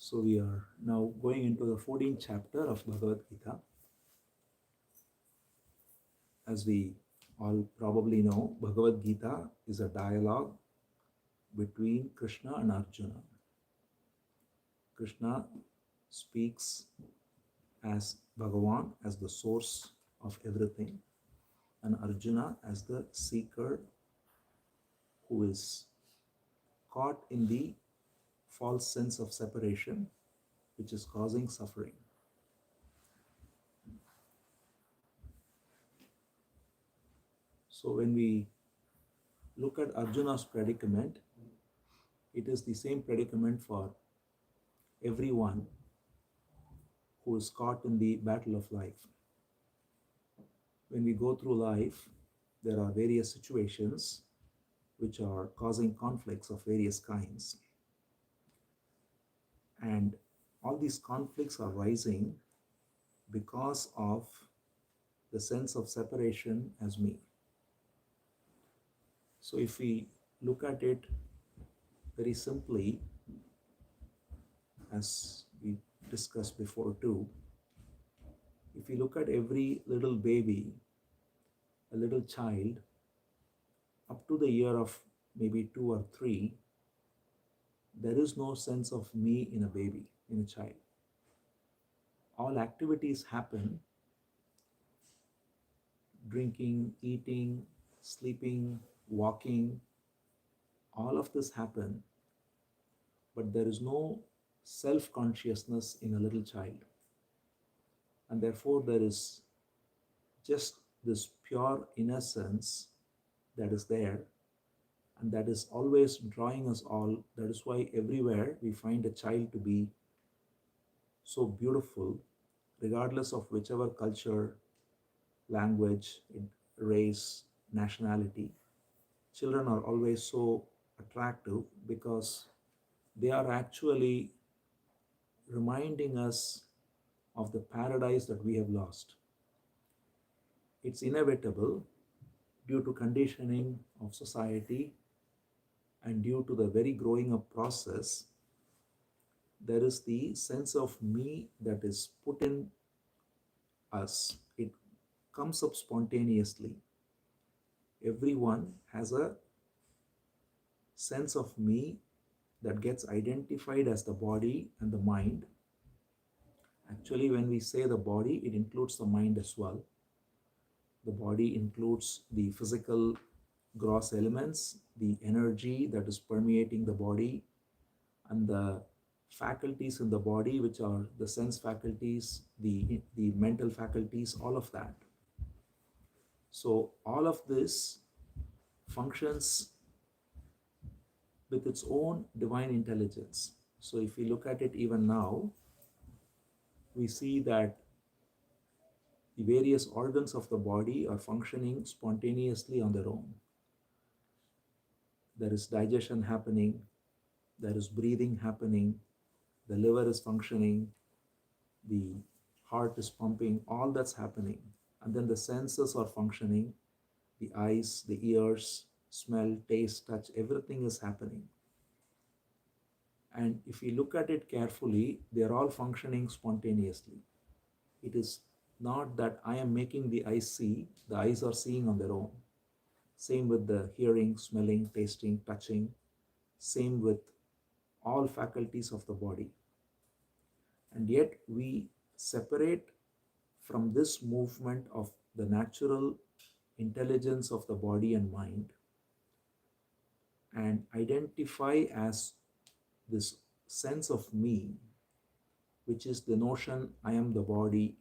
So we are now going into the 14th chapter of Bhagavad Gita. As we all probably know, Bhagavad Gita is a dialogue between Krishna and Arjuna. Krishna speaks as Bhagavan, as the source of everything, and Arjuna as the seeker who is caught in the false sense of separation, which is causing suffering. So when we look at Arjuna's predicament, it is the same predicament for everyone who is caught in the battle of life. When we go through life, there are various situations which are causing conflicts of various kinds. And all these conflicts are rising because of the sense of separation as me. So if we look at it very simply, as we discussed before too, if you look at every little baby, a little child, up to the year of maybe 2 or 3, there is no sense of me in a baby, in a child. All activities happen, drinking, eating, sleeping, walking, all of this happen, but there is no self-consciousness in a little child. And therefore there is just this pure innocence that is there, and that is always drawing us all. That is why everywhere we find a child to be so beautiful, regardless of whichever culture, language, race, nationality. Children are always so attractive because they are actually reminding us of the paradise that we have lost. It's inevitable due to conditioning of society and due to the very growing up process. There is the sense of me that is put in us. It comes up spontaneously. Everyone has a sense of me that gets identified as the body and the mind. Actually, when we say the body, it includes the mind as well. The body includes the physical gross elements, the energy that is permeating the body, and the faculties in the body, which are the sense faculties, the mental faculties, all of that. So all of this functions with its own divine intelligence. So if we look at it even now, we see that the various organs of the body are functioning spontaneously on their own. There is digestion happening, there is breathing happening, the liver is functioning, the heart is pumping, all that's happening. And then the senses are functioning, the eyes, the ears, smell, taste, touch, everything is happening. And if you look at it carefully, they are all functioning spontaneously. It is not that I am making the eyes see, the eyes are seeing on their own. Same with the hearing, smelling, tasting, touching. Same with all faculties of the body. And yet we separate from this movement of the natural intelligence of the body and mind and identify as this sense of me, which is the notion I am the body,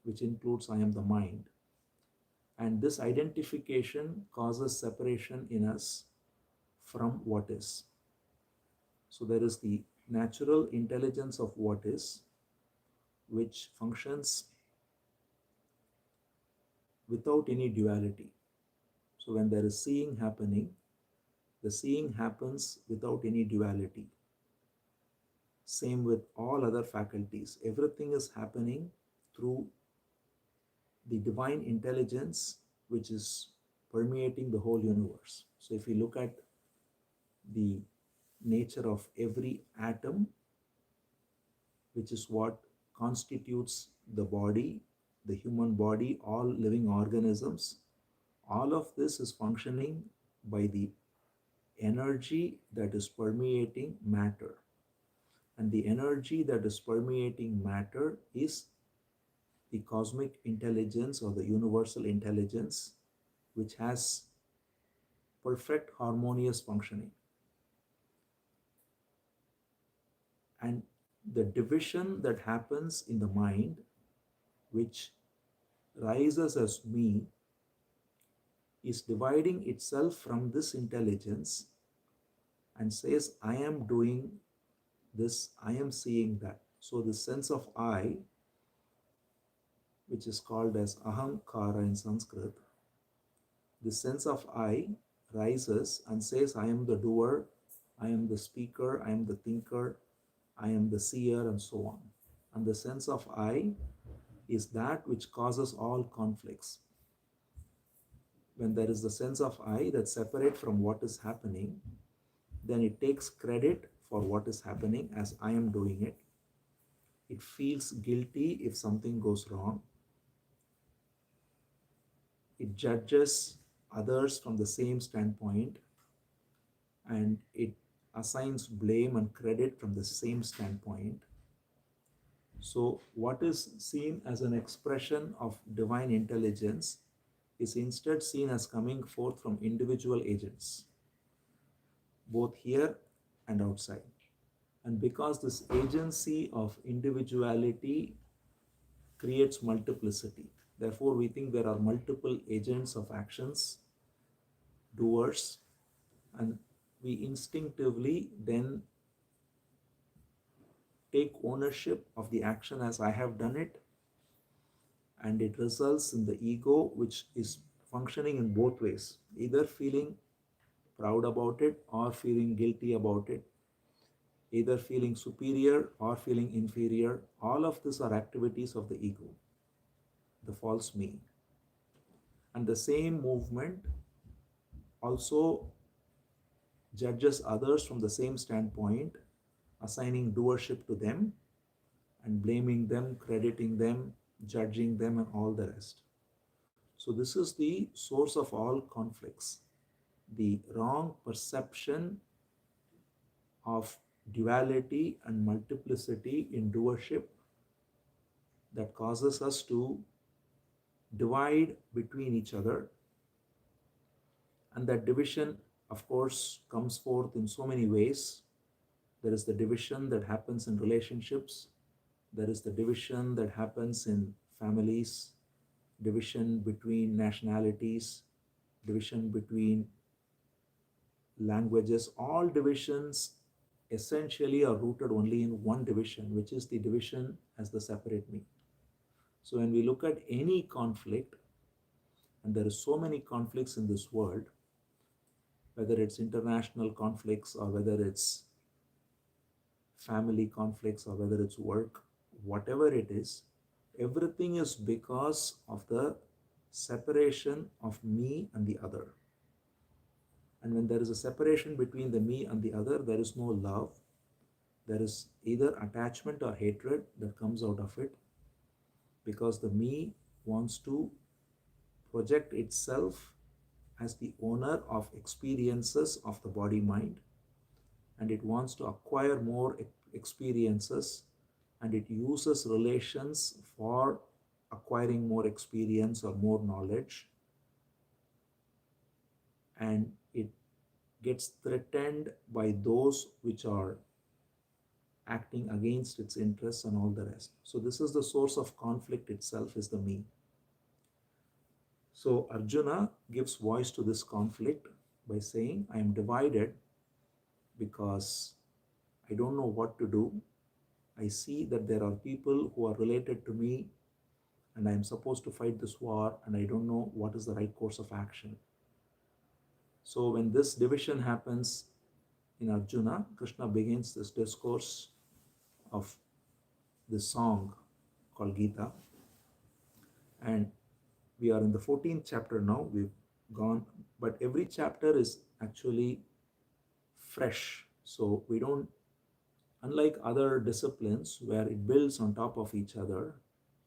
which includes I am the mind. And this identification causes separation in us from what is. So there is the natural intelligence of what is, which functions without any duality. So when there is seeing happening, the seeing happens without any duality. Same with all other faculties. Everything is happening through the divine intelligence which is permeating the whole universe. So if you look at the nature of every atom, which is what constitutes the body, the human body, all living organisms. All of this is functioning by the energy that is permeating matter. And the energy that is permeating matter is the cosmic intelligence or the universal intelligence, which has perfect harmonious functioning. And the division that happens in the mind, which rises as me, is dividing itself from this intelligence and says, I am doing this, I am seeing that. So the sense of I, which is called as ahamkara in Sanskrit, the sense of I rises and says, I am the doer, I am the speaker, I am the thinker, I am the seer, and so on. And the sense of I is that which causes all conflicts. When there is the sense of I that's separate from what is happening, then it takes credit for what is happening as I am doing it. It feels guilty if something goes wrong. It judges others from the same standpoint, and it assigns blame and credit from the same standpoint. So, what is seen as an expression of divine intelligence is instead seen as coming forth from individual agents, both here and outside. And because this agency of individuality creates multiplicity, therefore, we think there are multiple agents of actions, doers, and we instinctively then take ownership of the action as I have done it, and it results in the ego, which is functioning in both ways, either feeling proud about it or feeling guilty about it, either feeling superior or feeling inferior. All of these are activities of the ego, the false me. And the same movement also judges others from the same standpoint, assigning doership to them and blaming them, crediting them, judging them, and all the rest. So, this is the source of all conflicts, the wrong perception of duality and multiplicity in doership that causes us to divide between each other. And that division, of course, comes forth in so many ways. There is the division that happens in relationships, there is the division that happens in families, division between nationalities, division between languages. All divisions essentially are rooted only in one division, which is the division as the separate me. So when we look at any conflict, and there are so many conflicts in this world, whether it's international conflicts or whether it's family conflicts or whether it's work, whatever it is, everything is because of the separation of me and the other. And when there is a separation between the me and the other, there is no love. There is either attachment or hatred that comes out of it, because the me wants to project itself as the owner of experiences of the body mind, and it wants to acquire more experiences, and it uses relations for acquiring more experience or more knowledge, and it gets threatened by those which are acting against its interests and all the rest. So this is the source of conflict itself, is the me. So Arjuna gives voice to this conflict by saying, I am divided because I don't know what to do. I see that there are people who are related to me and I am supposed to fight this war, and I don't know what is the right course of action. So when this division happens in Arjuna, Krishna begins this discourse of this song called Gita. And we are in the 14th chapter now. We've gone, but every chapter is actually fresh. So we don't Unlike other disciplines where it builds on top of each other,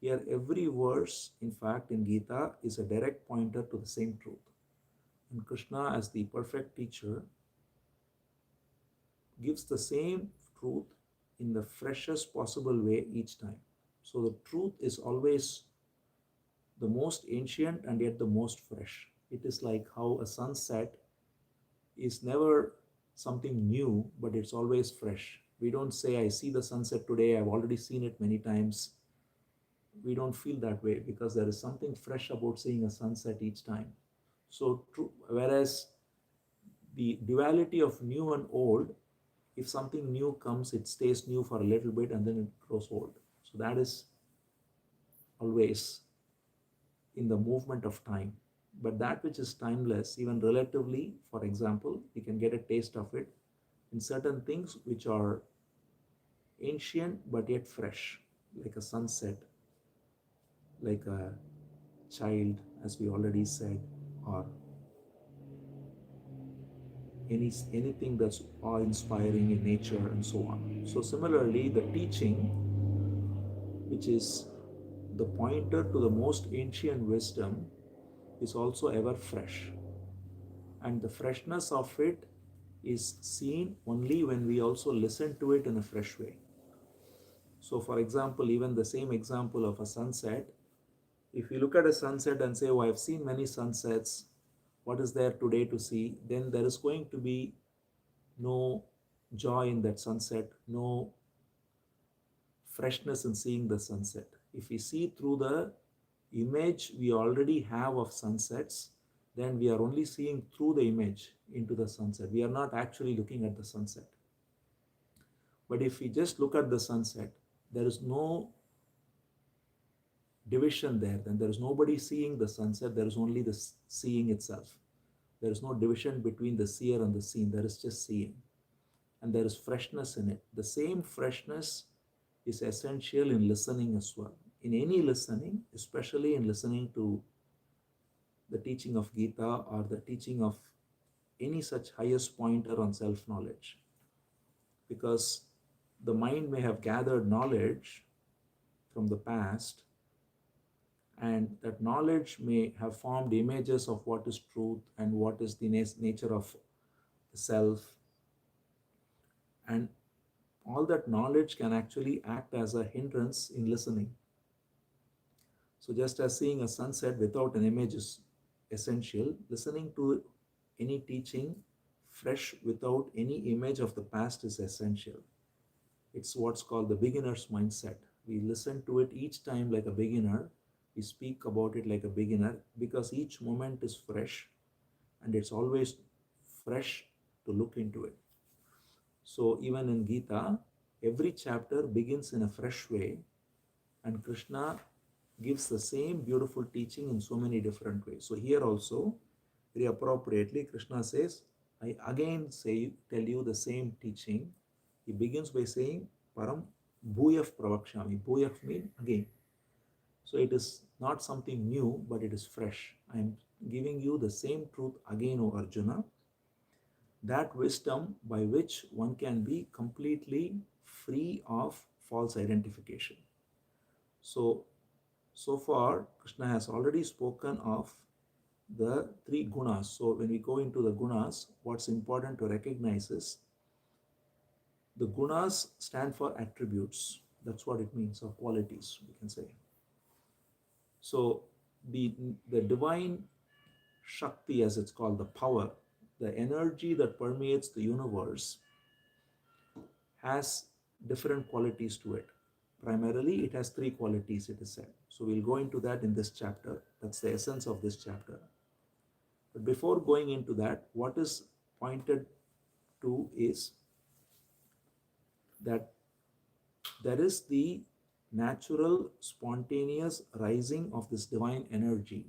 here every verse, in fact, in Gita is a direct pointer to the same truth. And Krishna, as the perfect teacher, gives the same truth in the freshest possible way each time. So the truth is always the most ancient and yet the most fresh. It is like how a sunset is never something new, but it's always fresh. We don't say, I see the sunset today, I've already seen it many times. We don't feel that way because there is something fresh about seeing a sunset each time. So, true, whereas the duality of new and old, if something new comes, it stays new for a little bit and then it grows old. So, that is always in the movement of time. But that which is timeless, even relatively, for example, we can get a taste of it in certain things which are ancient but yet fresh, like a sunset, like a child, as we already said, or anything that's awe-inspiring in nature and so on. So similarly, the teaching, which is the pointer to the most ancient wisdom, is also ever fresh. And the freshness of it is seen only when we also listen to it in a fresh way. So, for example, even the same example of a sunset, if you look at a sunset and say, oh, I've seen many sunsets, what is there today to see? Then there is going to be no joy in that sunset, no freshness in seeing the sunset. If we see through the image we already have of sunsets, then we are only seeing through the image into the sunset. We are not actually looking at the sunset. But if we just look at the sunset, there is no division there. Then there is nobody seeing the sunset, there is only the seeing itself. There is no division between the seer and the seen, there is just seeing. And there is freshness in it. The same freshness is essential in listening as well. In any listening, especially in listening to the teaching of Gita or the teaching of any such highest pointer on self-knowledge. Because the mind may have gathered knowledge from the past, and that knowledge may have formed images of what is truth and what is the nature of the self. And all that knowledge can actually act as a hindrance in listening. So just as seeing a sunset without an image is essential, listening to any teaching fresh without any image of the past is essential. It's what's called the beginner's mindset. We listen to it each time like a beginner. We speak about it like a beginner because each moment is fresh and it's always fresh to look into it. So even in Gita, every chapter begins in a fresh way, and Krishna gives the same beautiful teaching in so many different ways. So here also, very appropriately, Krishna says, I again tell you the same teaching. He begins by saying, Param Bhuyaf Pravakshami. Bhuyaf means again. So it is not something new, but it is fresh. I am giving you the same truth again, O Arjuna. That wisdom by which one can be completely free of false identification. So far, Krishna has already spoken of the three gunas. So when we go into the gunas, what's important to recognize is the gunas stand for attributes. That's what it means, or qualities, we can say. So the divine Shakti, as it's called, the power, the energy that permeates the universe, has different qualities to it. Primarily, it has three qualities, it is said. So we'll go into that in this chapter. That's the essence of this chapter. But before going into that, what is pointed to is that there is the natural, spontaneous rising of this divine energy,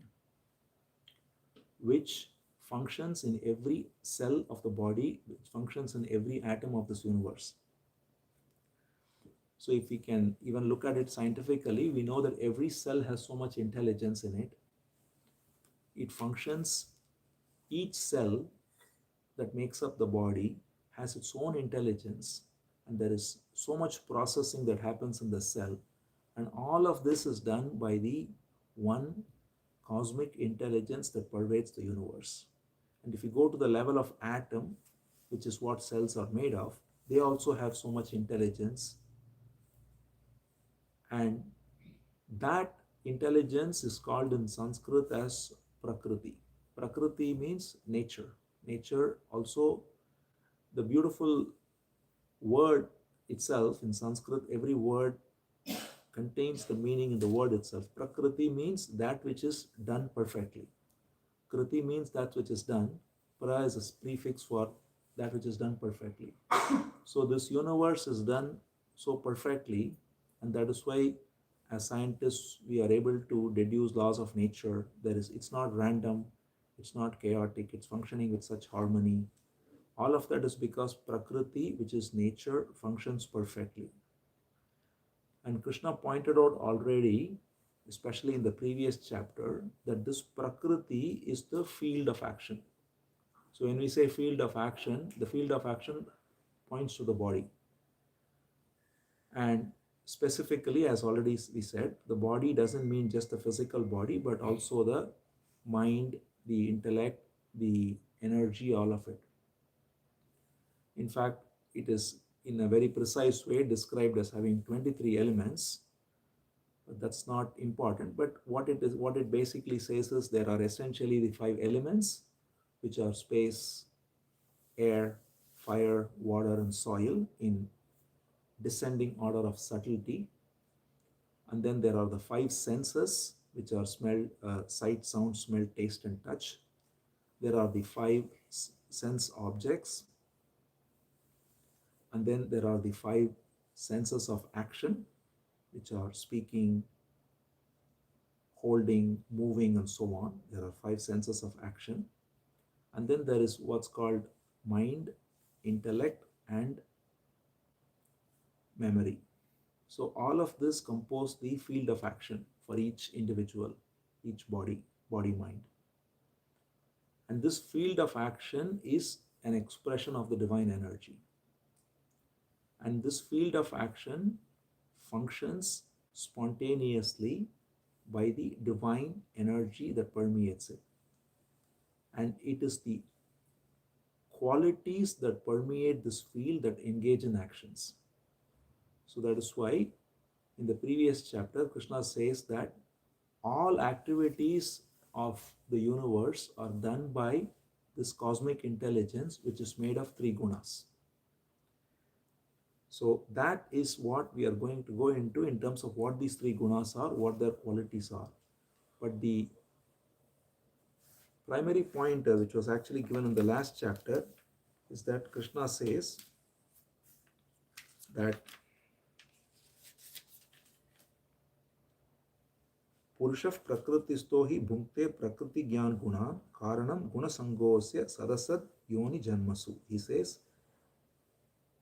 which functions in every cell of the body, which functions in every atom of this universe. So if we can even look at it scientifically, we know that every cell has so much intelligence in it. It functions, each cell that makes up the body has its own intelligence, and there is so much processing that happens in the cell, and all of this is done by the one cosmic intelligence that pervades the universe. And if you go to the level of atom, which is what cells are made of, they also have so much intelligence, and that intelligence is called in Sanskrit as Prakriti. Prakriti means nature. Nature also, the beautiful word itself in Sanskrit, every word contains the meaning in the word itself. Prakriti means that which is done perfectly. Kriti means that which is done. Para is a prefix for that which is done perfectly. So this universe is done so perfectly, and that is why as scientists we are able to deduce laws of nature. It's not random, it's not chaotic, it's functioning with such harmony. All of that is because Prakriti, which is nature, functions perfectly. And Krishna pointed out already, especially in the previous chapter, that this Prakriti is the field of action. So when we say field of action, the field of action points to the body. And specifically, as already we said, the body doesn't mean just the physical body, but also the mind, the intellect, the energy, all of it. In fact, it is in a very precise way described as having 23 elements, but that's not important. But what it basically says is there are essentially the 5 elements, which are space, air, fire, water, and soil in descending order of subtlety. And then there are the 5 senses, which are smell, sight, sound, smell, taste, and touch. There are the 5 sense objects. And then there are the 5 senses of action, which are speaking, holding, moving, and so on. There are 5 senses of action. And then there is what's called mind, intellect, and memory. So all of this compose the field of action for each individual, each body, mind. And this field of action is an expression of the divine energy. And this field of action functions spontaneously by the divine energy that permeates it. And it is the qualities that permeate this field that engage in actions. So that is why in the previous chapter, Krishna says that all activities of the universe are done by this cosmic intelligence, which is made of 3 gunas. So that is what we are going to go into in terms of what these 3 gunas are, what their qualities are. But the primary point, which was actually given in the last chapter, is that Krishna says that Purushav prakritisto hi bhunkte prakriti gyan guna karanam gunasangosya sadasad yoni janmasu. He says,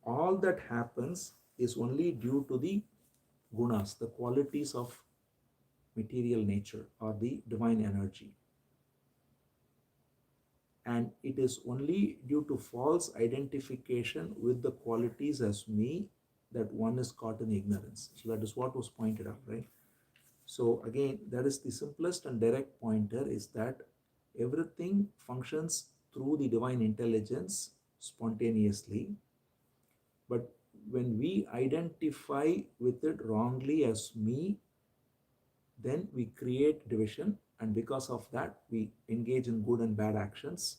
all that happens is only due to the gunas, the qualities of material nature or the divine energy. And it is only due to false identification with the qualities as me that one is caught in ignorance. So that is what was pointed out, right? So again, that is the simplest and direct pointer, is that everything functions through the divine intelligence spontaneously. But when we identify with it wrongly as me, then we create division, and because of that we engage in good and bad actions,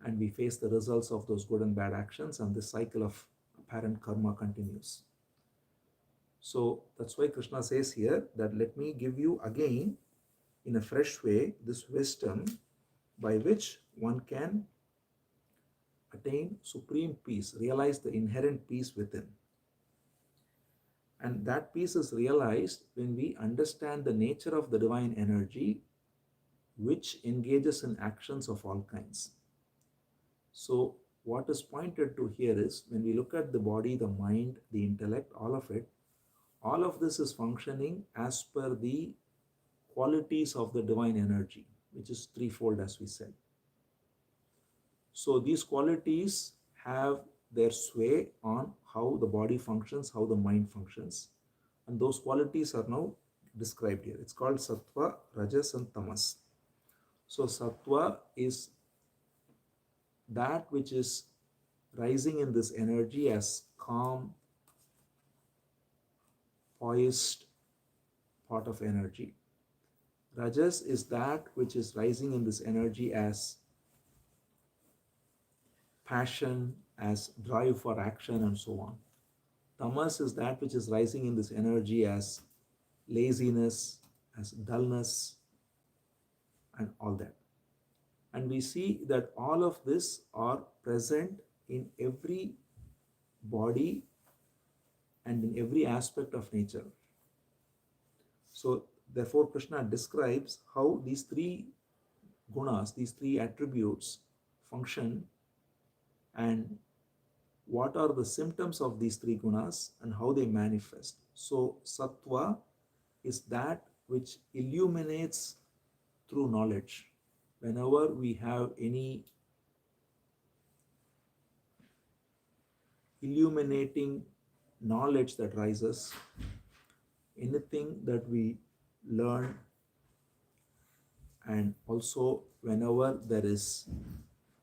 and we face the results of those good and bad actions, and this cycle of apparent karma continues. So that's why Krishna says here that let me give you again in a fresh way this wisdom by which one can attain supreme peace, realize the inherent peace within. And that peace is realized when we understand the nature of the divine energy, which engages in actions of all kinds. So what is pointed to here is, when we look at the body, the mind, the intellect, all of this is functioning as per the qualities of the divine energy, which is threefold, as we said. So these qualities have their sway on how the body functions, how the mind functions. And those qualities are now described here. It's called Sattva, Rajas, and Tamas. So, Sattva is that which is rising in this energy as calm, poised part of energy. Rajas is that which is rising in this energy as passion, as drive for action, and so on. Tamas is that which is rising in this energy as laziness, as dullness, and all that. And we see that all of this are present in every body and in every aspect of nature. So, therefore, Krishna describes how these three gunas, these three attributes function, and what are the symptoms of these three gunas and how they manifest. So, Sattva is that which illuminates through knowledge. Whenever we have any illuminating knowledge that rises, anything that we learn, and also whenever there is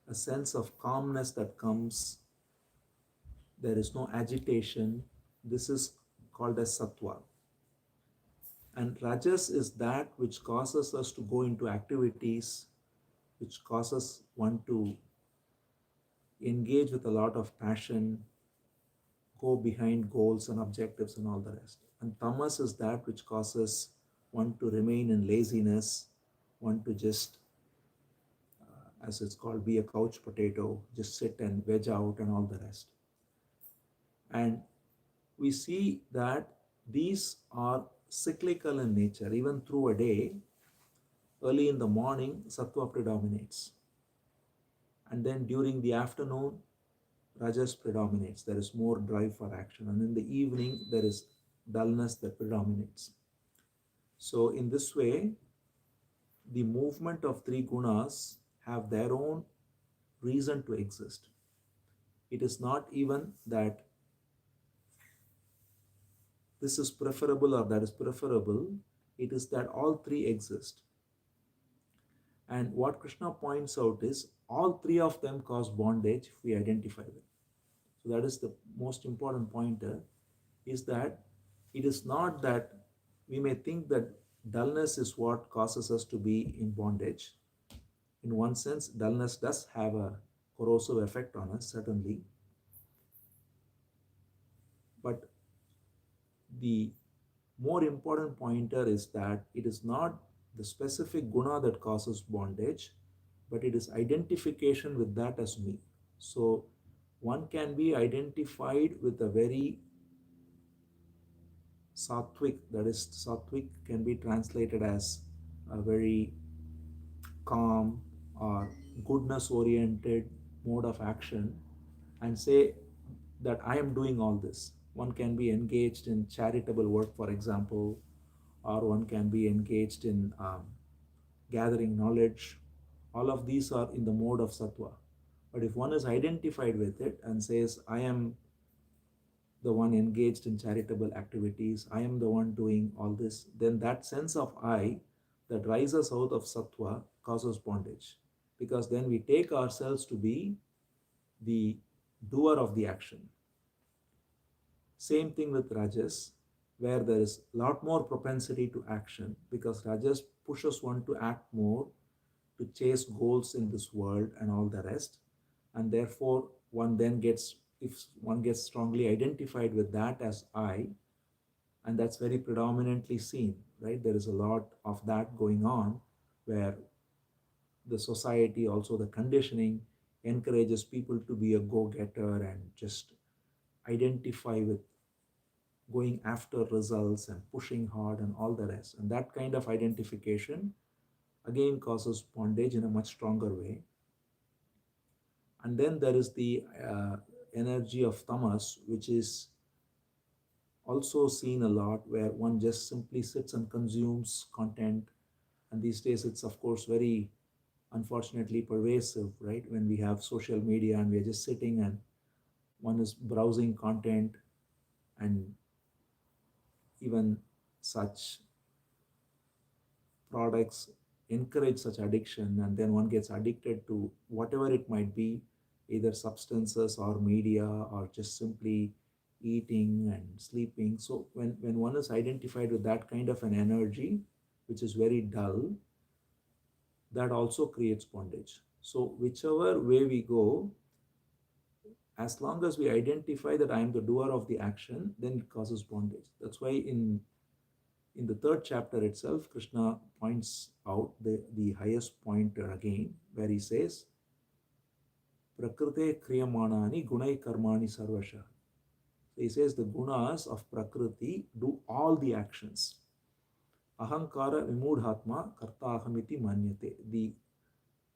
a sense of calmness that comes, there is no agitation, this is called as Sattva. And Rajas is that which causes us to go into activities, which causes one to engage with a lot of passion, go behind goals and objectives and all the rest. And Tamas is that which causes one to remain in laziness, one to just, as it's called, be a couch potato, just sit and veg out and all the rest. And we see that these are cyclical in nature. Even through a day, early in the morning, Sattva predominates. And then during the afternoon, Rajas predominates. There is more drive for action. And in the evening, there is dullness that predominates. So in this way, the movement of three gunas have their own reason to exist. It is not even that this is preferable or that is preferable. It is that all three exist. And what Krishna points out is all three of them cause bondage if we identify them. So that is the most important pointer, is that it is not that we may think that dullness is what causes us to be in bondage. In one sense, dullness does have a corrosive effect on us, certainly. But the more important pointer is that it is not the specific guna that causes bondage, but it is identification with that as me. So one can be identified with a very sattvic, that is, sattvic can be translated as a very calm or goodness oriented mode of action, and say that I am doing all this. One can be engaged in charitable work, for example, or one can be engaged in gathering knowledge. All of these are in the mode of sattva. But if one is identified with it and says, I am the one engaged in charitable activities, I am the one doing all this, then that sense of I that rises out of sattva causes bondage. Because then we take ourselves to be the doer of the action. Same thing with Rajas, where there is a lot more propensity to action, because Rajas pushes one to act more, to chase goals in this world and all the rest. And therefore, one then gets, if one gets strongly identified with that as I, and that's very predominantly seen, right? There is a lot of that going on, where the society, also the conditioning, encourages people to be a go-getter and just identify with going after results and pushing hard and all the rest. And that kind of identification again causes bondage in a much stronger way. And then there is the energy of tamas, which is also seen a lot, where one just simply sits and consumes content. And these days it's of course very unfortunately pervasive, right? When we have social media and we're just sitting and one is browsing content, and even such products encourage such addiction, and then one gets addicted to whatever it might be, either substances or media or just simply eating and sleeping. So when one is identified with that kind of an energy which is very dull, that also creates bondage. So whichever way we go, as long as we identify that I am the doer of the action, then it causes bondage. That's why in the third chapter itself, Krishna points out the highest point again, where he says, Prakrite kriyamanani gunai karmani sarvasha. So he says the gunas of Prakriti do all the actions. Ahankara vimudhatma karta ahamiti manyate. The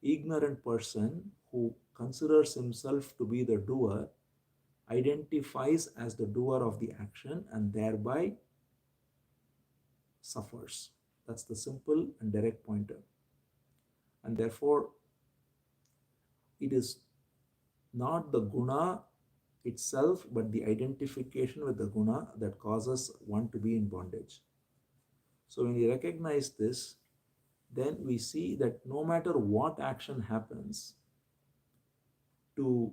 ignorant person who considers himself to be the doer identifies as the doer of the action and thereby suffers. That's the simple and direct pointer. And therefore, it is not the guna itself, but the identification with the guna that causes one to be in bondage. So when we recognize this, then we see that no matter what action happens, to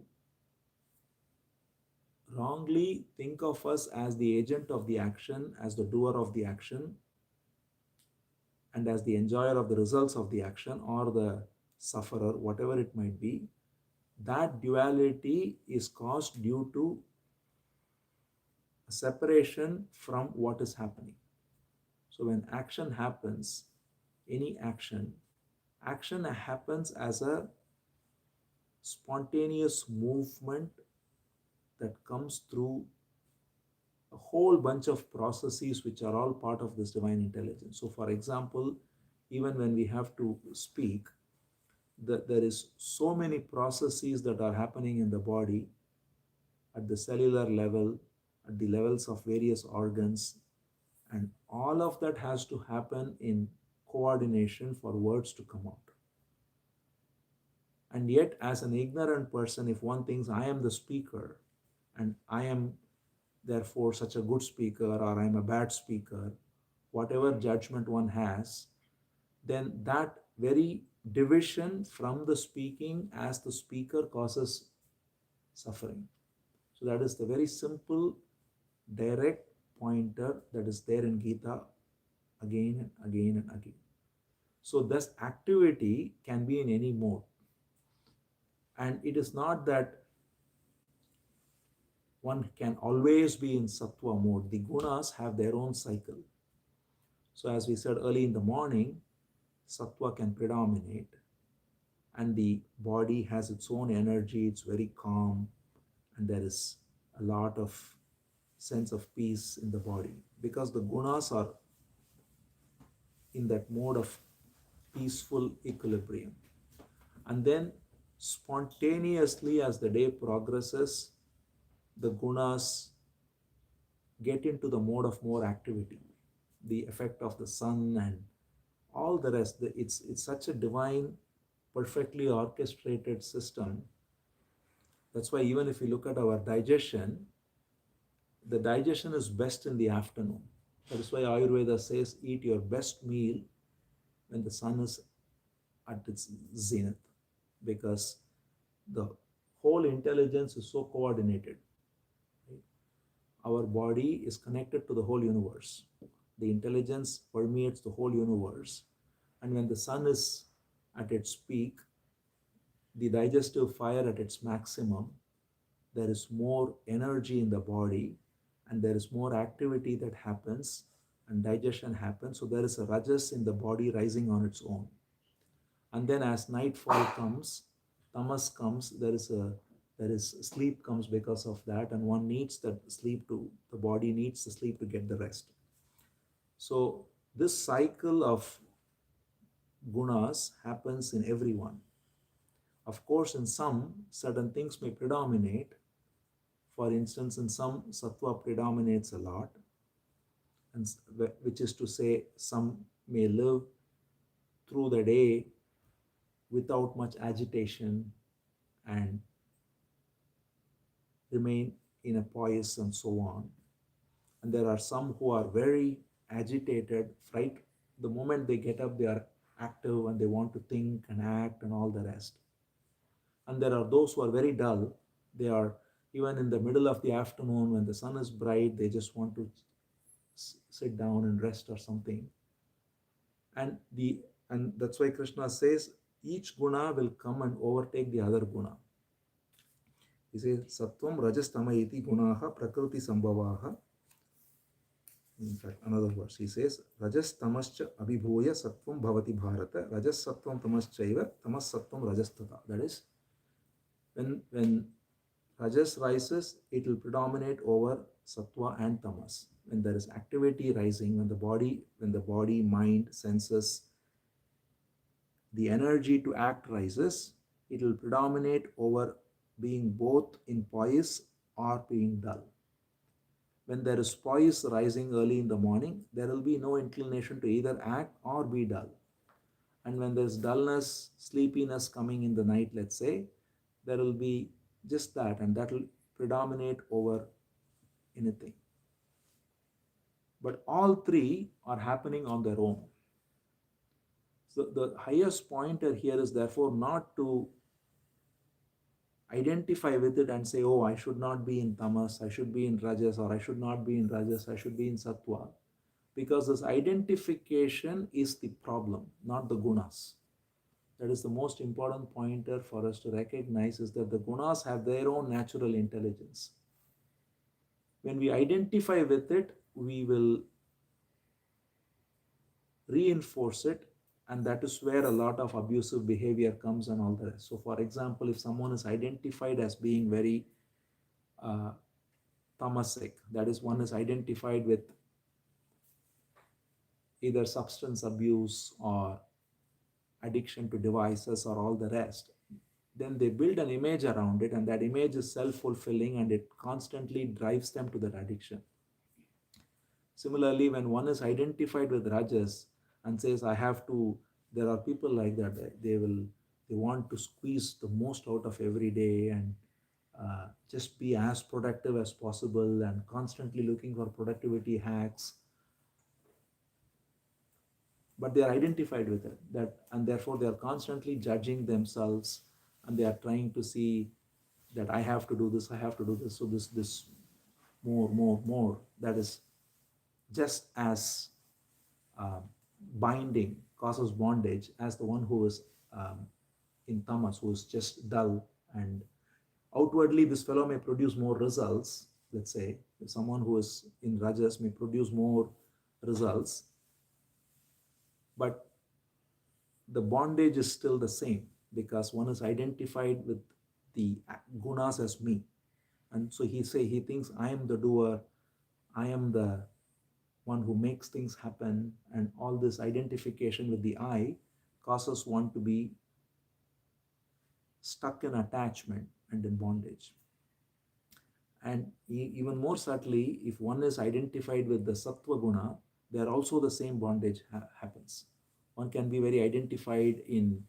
wrongly think of us as the agent of the action, as the doer of the action, and as the enjoyer of the results of the action, or the sufferer, whatever it might be, that duality is caused due to a separation from what is happening. So when action happens, any action happens as a spontaneous movement that comes through a whole bunch of processes which are all part of this divine intelligence. So for example, even when we have to speak, there is so many processes that are happening in the body at the cellular level, at the levels of various organs, and all of that has to happen in coordination for words to come out. And yet, as an ignorant person, if one thinks I am the speaker and I am therefore such a good speaker or I am a bad speaker, whatever judgment one has, then that very division from the speaking as the speaker causes suffering. So that is the very simple, direct pointer that is there in Gita again and again and again. So this activity can be in any mode. And it is not that one can always be in Sattva mode. The gunas have their own cycle. So as we said early in the morning, Sattva can predominate and the body has its own energy, it's very calm, and there is a lot of sense of peace in the body because the gunas are in that mode of peaceful equilibrium. And then spontaneously as the day progresses, the gunas get into the mode of more activity, the effect of the sun and all the rest. It's such a divine, perfectly orchestrated system. That's why even if you look at our digestion, the digestion is best in the afternoon. That is why Ayurveda says eat your best meal when the sun is at its zenith, because the whole intelligence is so coordinated. Our body is connected to the whole universe. The intelligence permeates the whole universe. And when the sun is at its peak, the digestive fire at its maximum, there is more energy in the body and there is more activity that happens and digestion happens. So there is a rajas in the body rising on its own. And then as nightfall comes, tamas comes, there is sleep comes because of that, and one needs that sleep to, the body needs the sleep to get the rest. So this cycle of gunas happens in everyone. Of course, in some, certain things may predominate. For instance, in some, sattva predominates a lot, and which is to say, some may live through the day without much agitation and remain in a poise and so on. And there are some who are very agitated, fright. The moment they get up, they are active and they want to think and act and all the rest. And there are those who are very dull. They are, even in the middle of the afternoon when the sun is bright, they just want to sit down and rest or something. And the and that's why Krishna says each guna will come and overtake the other guna. He says sattvam rajas tama iti gunaha prakriti sambhavaha. In fact, another verse, he says rajas tamascha abhibhuya sattvam bhavati bharata rajas sattvam tamaschaiva tamas sattvam rajastata. That is, when rajas rises, it will predominate over sattva and tamas. When there is activity rising, when the body, mind, senses, the energy to act rises, it will predominate over being both in poise or being dull. When there is poise rising early in the morning, there will be no inclination to either act or be dull. And when there's dullness, sleepiness coming in the night, let's say, there will be just that, and that will predominate over anything. But all three are happening on their own. So the highest pointer here is therefore not to identify with it and say, oh, I should not be in tamas, I should be in rajas, or I should not be in rajas, I should be in sattva. Because this identification is the problem, not the gunas. That is the most important pointer for us to recognize, is that the gunas have their own natural intelligence. When we identify with it, we will reinforce it, and that is where a lot of abusive behavior comes and all the rest. So for example, if someone is identified as being very tamasic, that is, one is identified with either substance abuse or addiction to devices or all the rest, then they build an image around it, and that image is self-fulfilling and it constantly drives them to that addiction. Similarly, when one is identified with rajas and says, I have to, there are people like that, they want to squeeze the most out of every day and just be as productive as possible and constantly looking for productivity hacks. But they are identified with it, and therefore they are constantly judging themselves, and they are trying to see that I have to do this, I have to do this, so this more. That is just as binding, causes bondage, as the one who is in tamas, who is just dull, and outwardly this fellow may produce more results. Let's say if someone who is in rajas may produce more results, but the bondage is still the same, because one is identified with the gunas as me. And so he thinks I am the doer, I am the one who makes things happen, and all this identification with the I causes one to be stuck in attachment and in bondage. And even more subtly, if one is identified with the sattva guna, there also the same bondage happens. One can be very identified in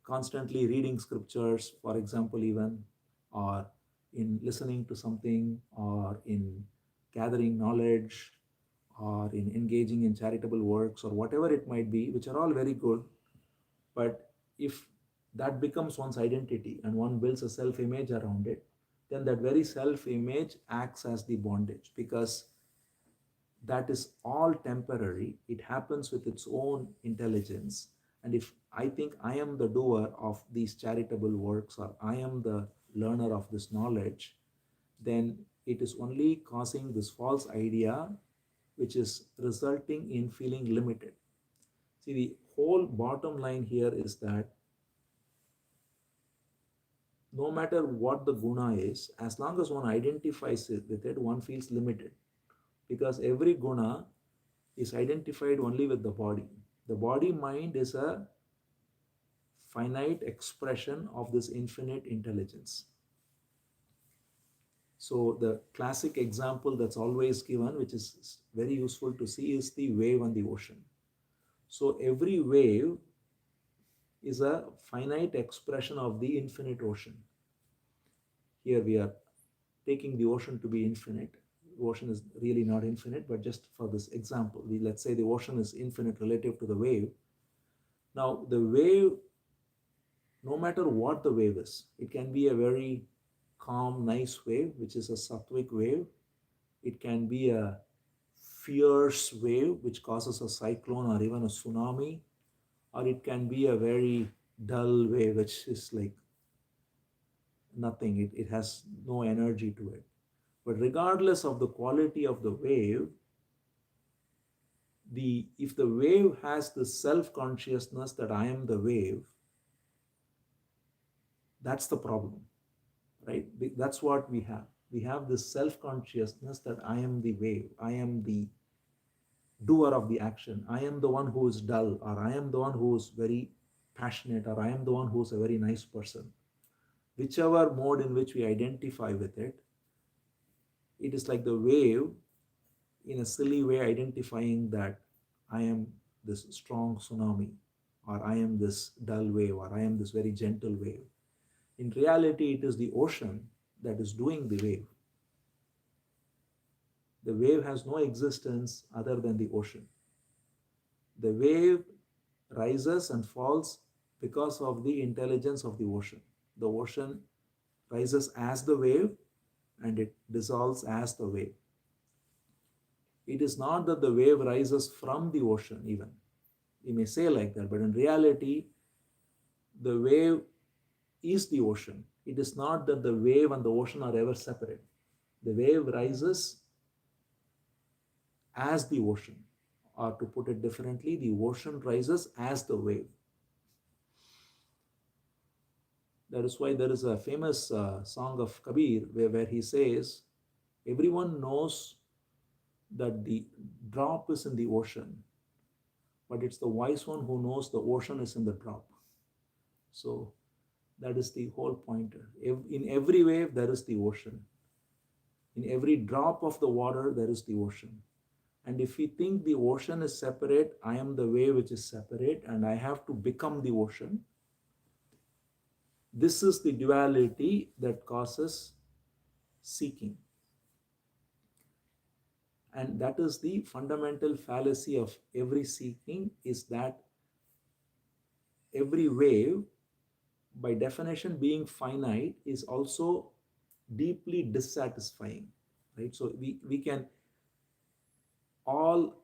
constantly reading scriptures, for example, even, or in listening to something, or in gathering knowledge, or in engaging in charitable works, or whatever it might be, which are all very good. But if that becomes one's identity and one builds a self-image around it, then that very self-image acts as the bondage, because that is all temporary. It happens with its own intelligence. And if I think I am the doer of these charitable works, or I am the learner of this knowledge, then it is only causing this false idea, which is resulting in feeling limited. See, the whole bottom line here is that no matter what the guna is, as long as one identifies with it, one feels limited, because every guna is identified only with the body. The body mind is a finite expression of this infinite intelligence. So the classic example that's always given, which is very useful to see, is the wave on the ocean. So every wave is a finite expression of the infinite ocean. Here we are taking the ocean to be infinite. The ocean is really not infinite, but just for this example, let's say the ocean is infinite relative to the wave. Now, the wave, no matter what the wave is, it can be a very calm, nice wave, which is a sattvic wave. It can be a fierce wave, which causes a cyclone or even a tsunami, or it can be a very dull wave, which is like nothing. It has no energy to it. But regardless of the quality of the wave, if the wave has the self-consciousness that I am the wave, that's the problem, right? That's what we have. We have this self-consciousness that I am the wave, I am the doer of the action, I am the one who is dull, or I am the one who is very passionate, or I am the one who is a very nice person. Whichever mode in which we identify with it, it is like the wave in a silly way identifying that I am this strong tsunami, or I am this dull wave, or I am this very gentle wave. In reality, it is the ocean that is doing the wave. The wave has no existence other than the ocean. The wave rises and falls because of the intelligence of the ocean. The ocean rises as the wave and it dissolves as the wave. It is not that the wave rises from the ocean, even. You may say like that, but in reality, the wave is the ocean. It is not that the wave and the ocean are ever separate. The wave rises as the ocean, or to put it differently, the ocean rises as the wave. That is why there is a famous song of Kabir where he says, everyone knows that the drop is in the ocean, but it's the wise one who knows the ocean is in the drop. So that is the whole pointer. In every wave, there is the ocean. In every drop of the water, there is the ocean. And if we think the ocean is separate, I am the wave which is separate, and I have to become the ocean, this is the duality that causes seeking. And that is the fundamental fallacy of every seeking, is that every wave, by definition being finite, is also deeply dissatisfying, right? So we can all,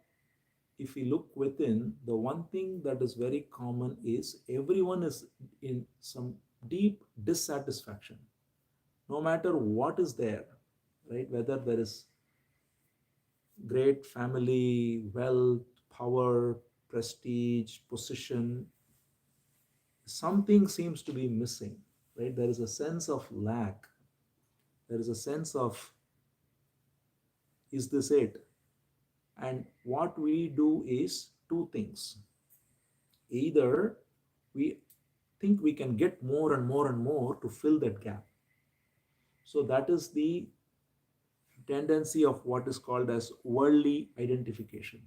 if we look within, the one thing that is very common is everyone is in some deep dissatisfaction, no matter what is there, right? Whether there is great family, wealth, power, prestige, position, something seems to be missing, right? There is a sense of lack. There is a sense of, is this it? And what we do is two things. Either we think we can get more and more and more to fill that gap. So that is the tendency of what is called as worldly identification.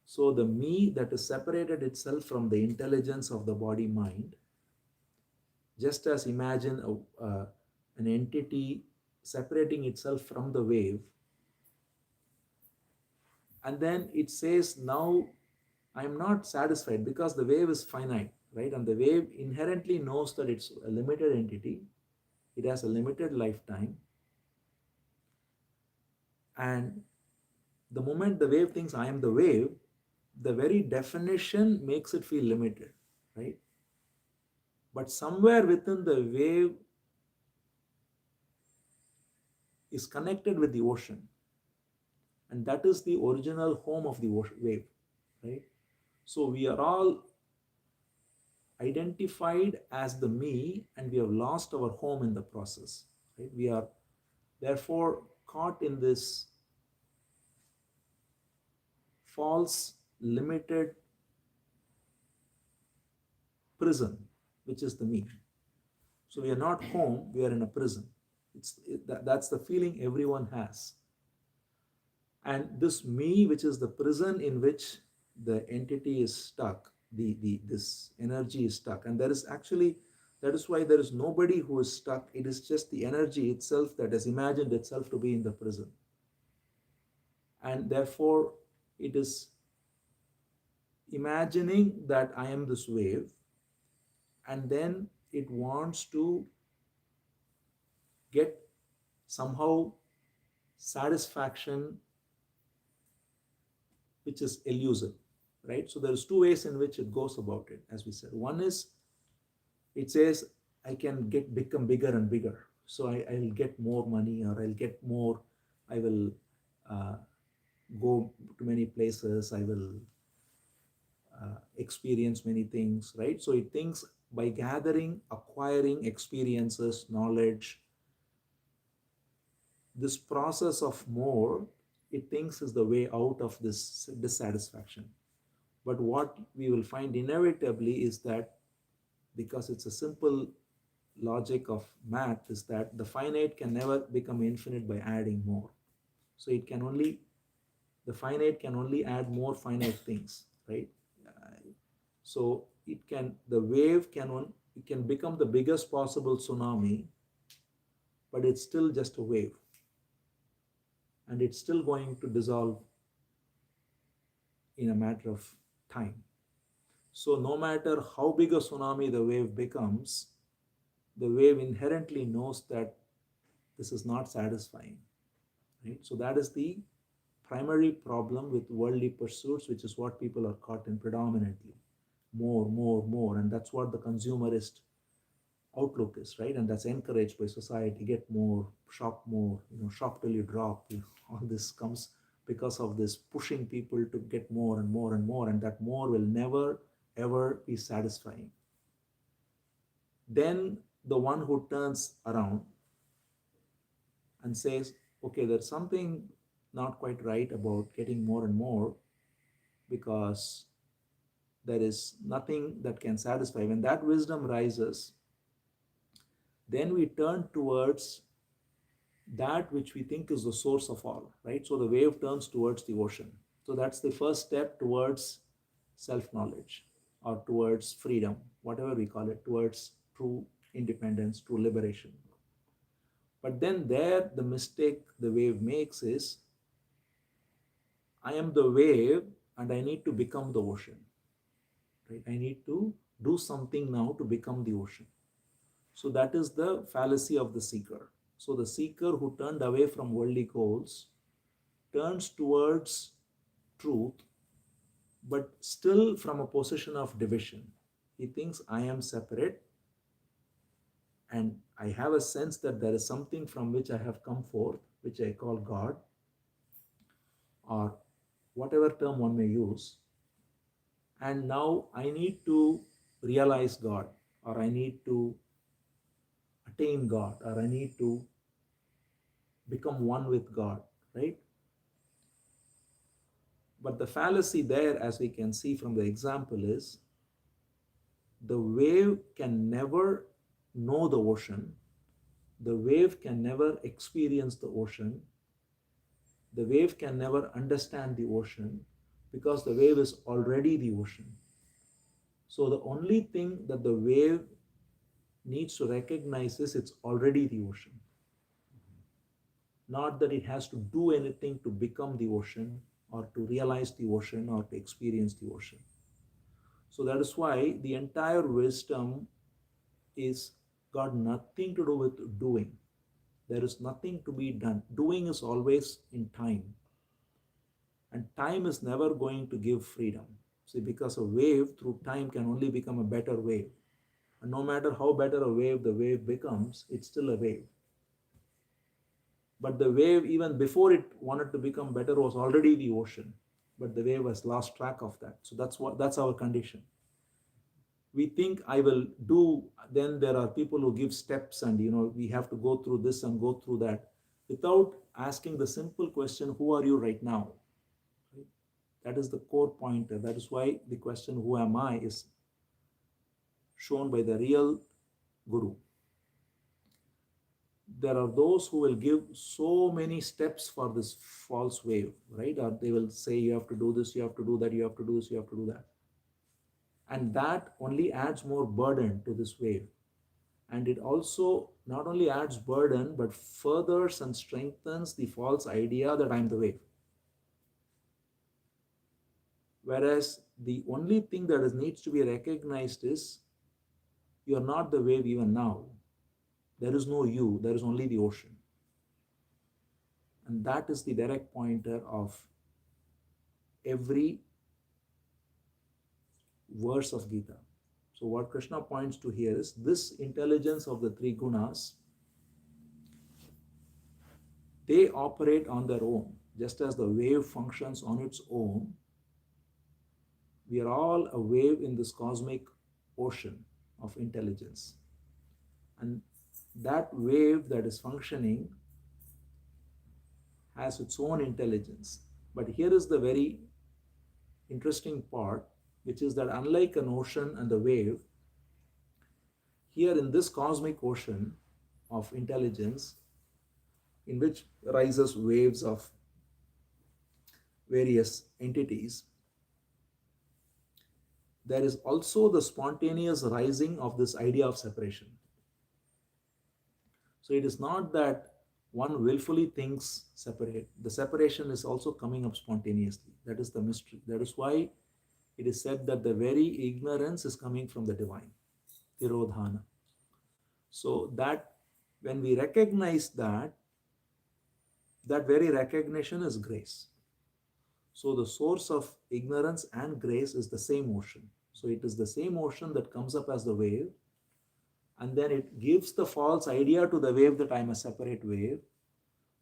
So the me that is separated itself from the intelligence of the body mind, just as imagine an entity separating itself from the wave, and then it says, now I'm not satisfied because the wave is finite, right? And the wave inherently knows that it's a limited entity, it has a limited lifetime, and the moment the wave thinks I am the wave, the very definition makes it feel limited, right? But somewhere within the wave is connected with the ocean, and that is the original home of the wave, right? So we are all identified as the me, and we have lost our home in the process, right? We are therefore caught in this false limited prison, which is the me. So we are not home, we are in a prison. That's the feeling everyone has. And this me, which is the prison in which the entity is stuck, this energy is stuck. And there is actually That is why there is nobody who is stuck. It is just the energy itself that has imagined itself to be in the prison. And therefore, it is imagining that I am this wave, and then it wants to get somehow satisfaction which is elusive, right? So there's two ways in which it goes about it, as we said. One is it says I can become bigger and bigger, so I'll get more money, or I'll get more, I will uh, go to many places, I will experience many things, right? So it thinks by gathering, acquiring experiences, knowledge, this process of more, it thinks is the way out of this dissatisfaction. But what we will find inevitably is that, because it's a simple logic of math, is that the finite can never become infinite by adding more. So it can only, the finite can only add more finite things, right? So it can, the wave can, it can become the biggest possible tsunami, but it's still just a wave, and it's still going to dissolve in a matter of time. So no matter how big a tsunami the wave becomes, the wave inherently knows that this is not satisfying, right? So that is the primary problem with worldly pursuits, which is what people are caught in predominantly. More, more, more. And that's what the consumerist outlook is, right? And that's encouraged by society. Get more, shop more, shop till you drop. All this comes because of this pushing people to get more and more and more, and that more will never ever be satisfying. Then the one who turns around and says, okay, there's something not quite right about getting more and more, because there is nothing that can satisfy. When that wisdom rises, then we turn towards that which we think is the source of all, right? So the wave turns towards the ocean. So that's the first step towards self knowledge, or towards freedom, whatever we call it, towards true independence, true liberation. But then, there, the mistake the wave makes is, I am the wave and I need to become the ocean, right? I need to do something now to become the ocean. So that is the fallacy of the seeker. So the seeker who turned away from worldly goals turns towards truth, but still from a position of division. He thinks I am separate, and I have a sense that there is something from which I have come forth, which I call God, or whatever term one may use. And now I need to realize God, or I need to attain God, or I need to become one with God, right? But the fallacy there, as we can see from the example, is the wave can never know the ocean, the wave can never experience the ocean, the wave can never understand the ocean, because the wave is already the ocean. So the only thing that the wave needs to recognize is it's already the ocean. Not that it has to do anything to become the ocean, or to realize the ocean, or to experience the ocean. So that is why the entire wisdom is got nothing to do with doing. There is nothing to be done. Doing is always in time. And time is never going to give freedom. See, because a wave through time can only become a better wave. And no matter how better a wave the wave becomes, it's still a wave. But the wave, even before it wanted to become better, was already the ocean. But the wave has lost track of that. So that's our condition. We think I will do, then there are people who give steps, and we have to go through this and go through that, without asking the simple question, who are you right now? Right? That is the core point. That is why the question, who am I, is shown by the real guru. There are those who will give so many steps for this false wave, right? Or they will say, you have to do this, you have to do that, you have to do this, you have to do that. And that only adds more burden to this wave. And it also not only adds burden but furthers and strengthens the false idea that I'm the wave. Whereas the only thing that needs to be recognized is you are not the wave even now. There is no you, there is only the ocean. And that is the direct pointer of every verse of Gita. So, what Krishna points to here is this intelligence of the three gunas, they operate on their own. Just as the wave functions on its own, we are all a wave in this cosmic ocean of intelligence. And that wave that is functioning has its own intelligence. But here is the very interesting part, which is that unlike an ocean and a wave, here in this cosmic ocean of intelligence, in which rises waves of various entities, there is also the spontaneous rising of this idea of separation. So it is not that one willfully thinks separate. The separation is also coming up spontaneously. That is the mystery. That is why it is said that the very ignorance is coming from the divine, Tirodhana. So that when we recognize that, that very recognition is grace. So the source of ignorance and grace is the same ocean. So it is the same ocean that comes up as the wave, and then it gives the false idea to the wave that I am a separate wave,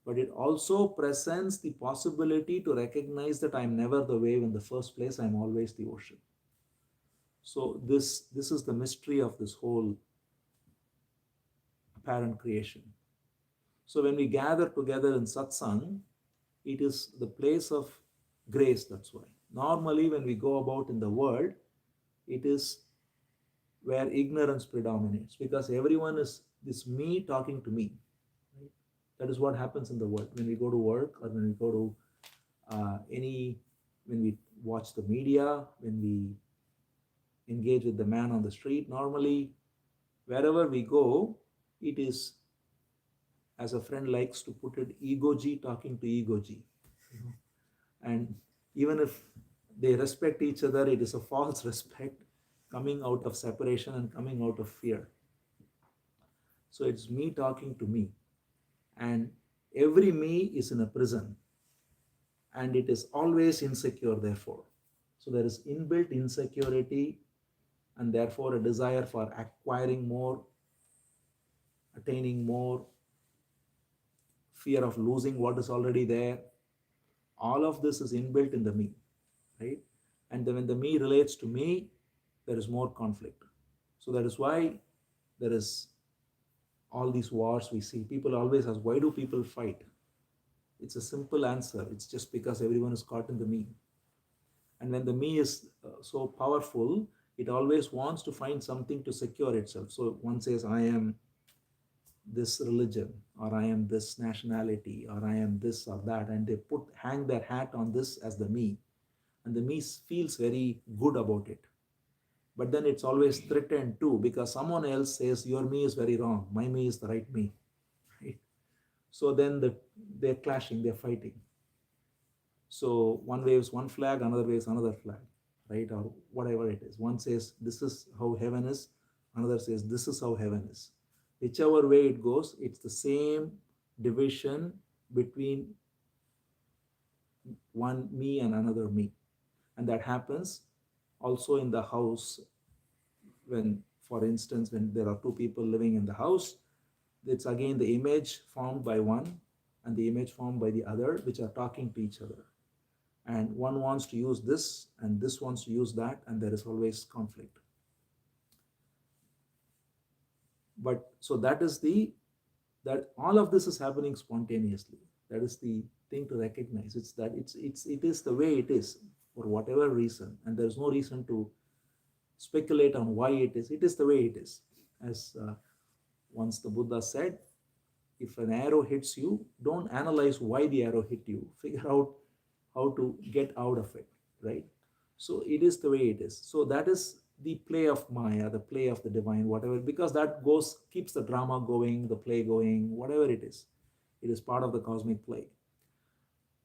but it also presents the possibility to recognize that I am never the wave in the first place, I am always the ocean. So this is the mystery of this whole apparent creation. So when we gather together in satsang, it is the place of grace, that's why. Normally when we go about in the world, it is where ignorance predominates, because everyone is this me talking to me. Right? That is what happens in the world. When we go to work, or when we go to when we watch the media, when we engage with the man on the street, normally wherever we go, it is, as a friend likes to put it, ego-g talking to ego-g. And even if they respect each other, it is a false respect coming out of separation and coming out of fear. So it's me talking to me. And every me is in a prison. And it is always insecure, therefore. So there is inbuilt insecurity, and therefore a desire for acquiring more, attaining more, fear of losing what is already there. All of this is inbuilt in the me, right? And then when the me relates to me, there is more conflict. So that is why there is all these wars we see. People always ask, why do people fight? It's a simple answer. It's just because everyone is caught in the me. And when the me is so powerful, it always wants to find something to secure itself. So one says, I am this religion, or I am this nationality, or I am this or that, and they hang their hat on this as the me. And the me feels very good about it. But then it's always threatened too, because someone else says your me is very wrong, my me is the right me. Right? So then they're clashing, they're fighting. So one waves one flag, another waves another flag, right? Or whatever it is. One says this is how heaven is, another says this is how heaven is. Whichever way it goes, it's the same division between one me and another me. And that happens also in the house when, for instance, when there are two people living in the house, it's again the image formed by one and the image formed by the other, which are talking to each other. And one wants to use this and this wants to use that, and there is always conflict. But so that all of this is happening spontaneously. That is the thing to recognize. It's that it is the way it is for whatever reason, and there's no reason to speculate on why it is. It is the way it is. As once the Buddha said, if an arrow hits you, don't analyze why the arrow hit you. Figure out how to get out of it, right? So it is the way it is. So that is the play of Maya, the play of the divine, whatever, because that goes, keeps the drama going, the play going, whatever it is. It is part of the cosmic play.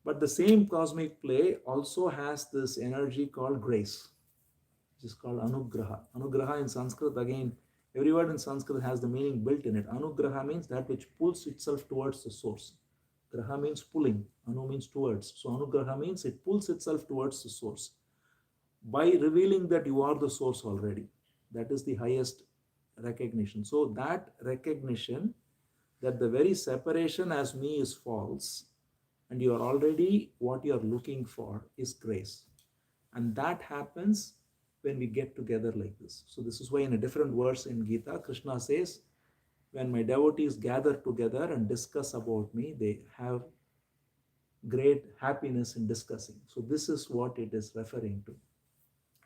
But the same cosmic play also has this energy called grace, which is called anugraha. Anugraha in Sanskrit, again, every word in Sanskrit has the meaning built in it. Anugraha means that which pulls itself towards the source. Graha means pulling, anu means towards. So anugraha means it pulls itself towards the source by revealing that you are the source already. That is the highest recognition. So that recognition that the very separation as me is false and you are already what you are looking for is grace. And that happens when we get together like this. So this is why in a different verse in Gita, Krishna says, when my devotees gather together and discuss about me, they have great happiness in discussing. So this is what it is referring to,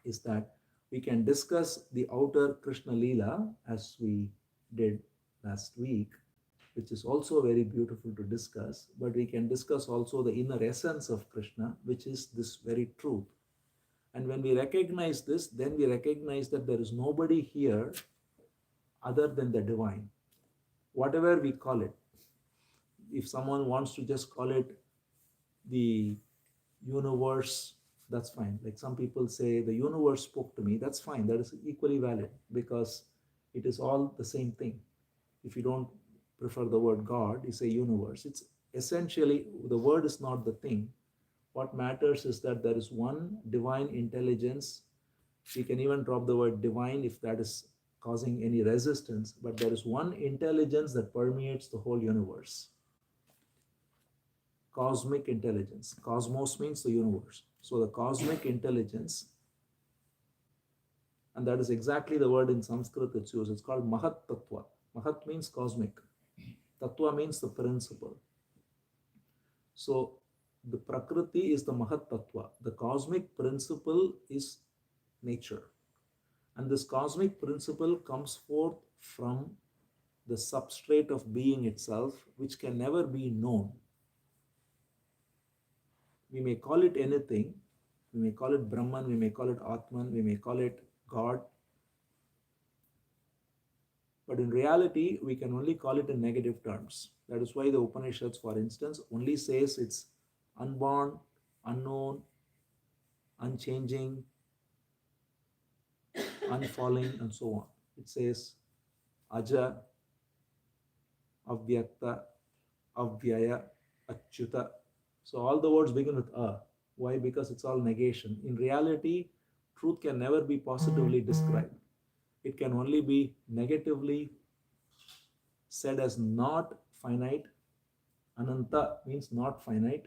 is that we can discuss the outer Krishna Leela as we did last week, which is also very beautiful to discuss, but we can discuss also the inner essence of Krishna, which is this very truth. And when we recognize this, then we recognize that there is nobody here other than the divine. Whatever we call it, if someone wants to just call it the universe, that's fine. Like some people say the universe spoke to me, that's fine. That is equally valid because it is all the same thing. If you don't prefer the word God, you say universe. It's essentially, the word is not the thing. What matters is that there is one divine intelligence. We can even drop the word divine if that is causing any resistance, but there is one intelligence that permeates the whole universe. Cosmic intelligence. Cosmos means the universe. So the cosmic intelligence, and that is exactly the word in Sanskrit it's used. It's called Mahat Tattva. Mahat means cosmic. Tattva means the principle. So the Prakriti is the Mahat Tattva. The cosmic principle is nature. And this cosmic principle comes forth from the substrate of being itself, which can never be known. We may call it anything. We may call it Brahman, we may call it Atman, we may call it God. But in reality, we can only call it in negative terms. That is why the Upanishads, for instance, only says it's unborn, unknown, unchanging, unfalling, and so on. It says Aja, Avyakta, Avyaya, Achyuta. So all the words begin with A. Why? Because it's all negation. In reality, truth can never be positively described. It can only be negatively said as not finite. Ananta means not finite,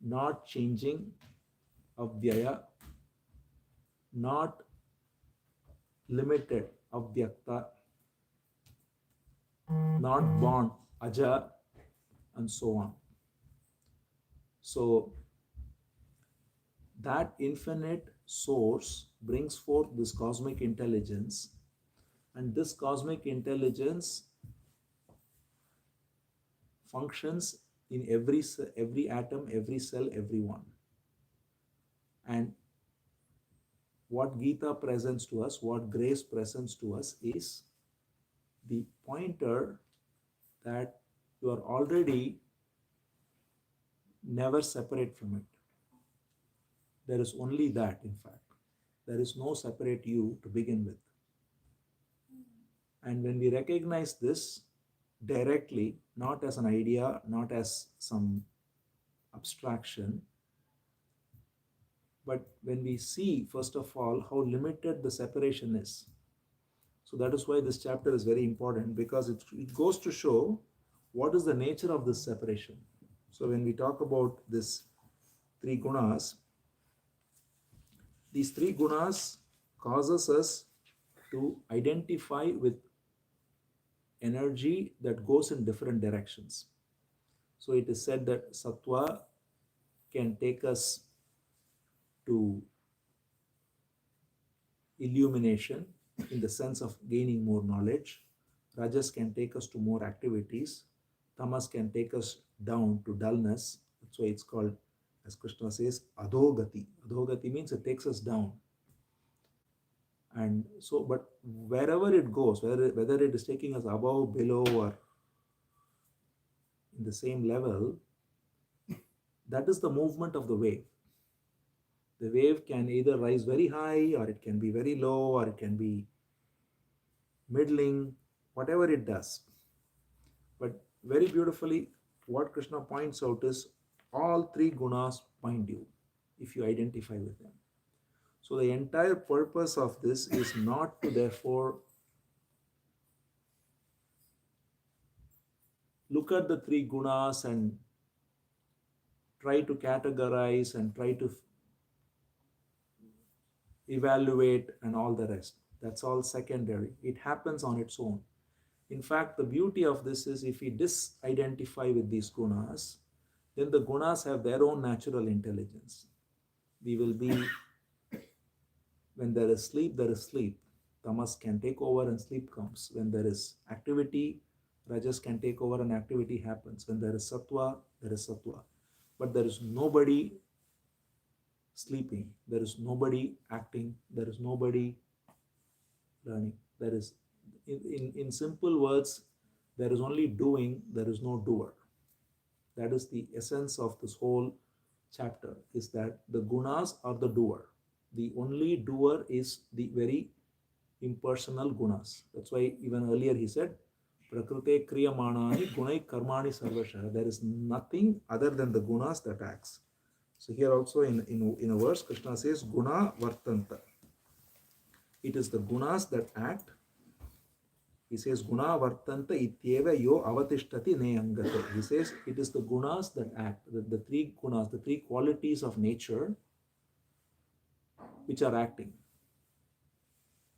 not changing, Avyaya, not limited, Avyakta, not born, Aja, and so on. So that infinite source brings forth this cosmic intelligence, and this cosmic intelligence functions in every atom, every cell, everyone. And what Gita presents to us, what grace presents to us, is the pointer that you are already never separate from it. There is only that, in fact. There is no separate you to begin with. And when we recognize this directly, not as an idea, not as some abstraction, but when we see, first of all, how limited the separation is. So that is why this chapter is very important, because it goes to show what is the nature of this separation. So when we talk about this three gunas, these three gunas causes us to identify with energy that goes in different directions. So it is said that Sattva can take us to illumination in the sense of gaining more knowledge. Rajas can take us to more activities. Tamas can take us down to dullness. That's why it's called, as Krishna says, adhogati. Adhogati means it takes us down. And so, but wherever it goes, whether it is taking us above, below, or in the same level, that is the movement of the wave. The wave can either rise very high, or it can be very low, or it can be middling, whatever it does. But very beautifully, what Krishna points out is all three gunas bind you if you identify with them. So the entire purpose of this is not to therefore look at the three gunas and try to categorize and try to evaluate and all the rest. That's all secondary. It happens on its own. In fact, the beauty of this is if we disidentify with these gunas, then the gunas have their own natural intelligence. We will be, when there is sleep, there is sleep. Tamas can take over and sleep comes. When there is activity, Rajas can take over and activity happens. When there is Sattva, there is Sattva. But there is nobody sleeping. There is nobody acting. There is nobody learning. There is, in simple words, there is only doing, there is no doer. That is the essence of this whole chapter, is that the gunas are the doer. The only doer is the very impersonal gunas. That's why even earlier he said, Prakrute kriyamanani gunai karmani sarvasha. There is nothing other than the gunas that acts. So here also in a verse, Krishna says, Guna vartanta. It is the gunas that act. He says, Guna vartanta ityeva yo avatishtati ne angate. He says, it is the gunas that act. The three gunas, the three qualities of nature which are acting.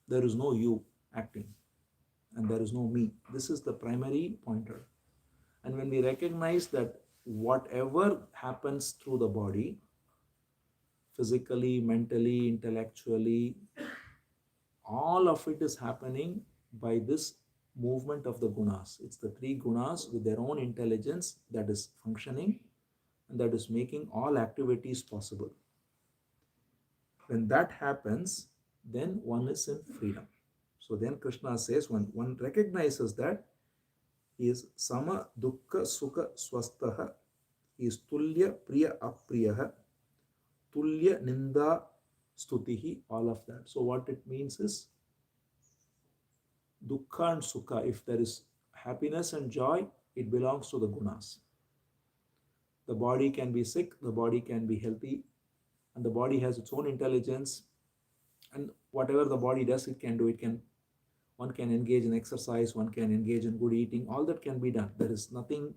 There is no you acting, and there is no me. This is the primary pointer. And when we recognize that whatever happens through the body, physically, mentally, intellectually, all of it is happening by this movement of the gunas. It's the three gunas with their own intelligence that is functioning and that is making all activities possible. When that happens, then one is in freedom. So then Krishna says, when one recognizes that, he is sama dukkha sukha swastaha, he is tulya priya apriyaha, tulya ninda stutihi, all of that. So what it means is, dukkha and sukha, if there is happiness and joy, it belongs to the gunas. The body can be sick, the body can be healthy, and the body has its own intelligence, and whatever the body does, it can do. One can engage in exercise, one can engage in good eating, all that can be done. There is nothing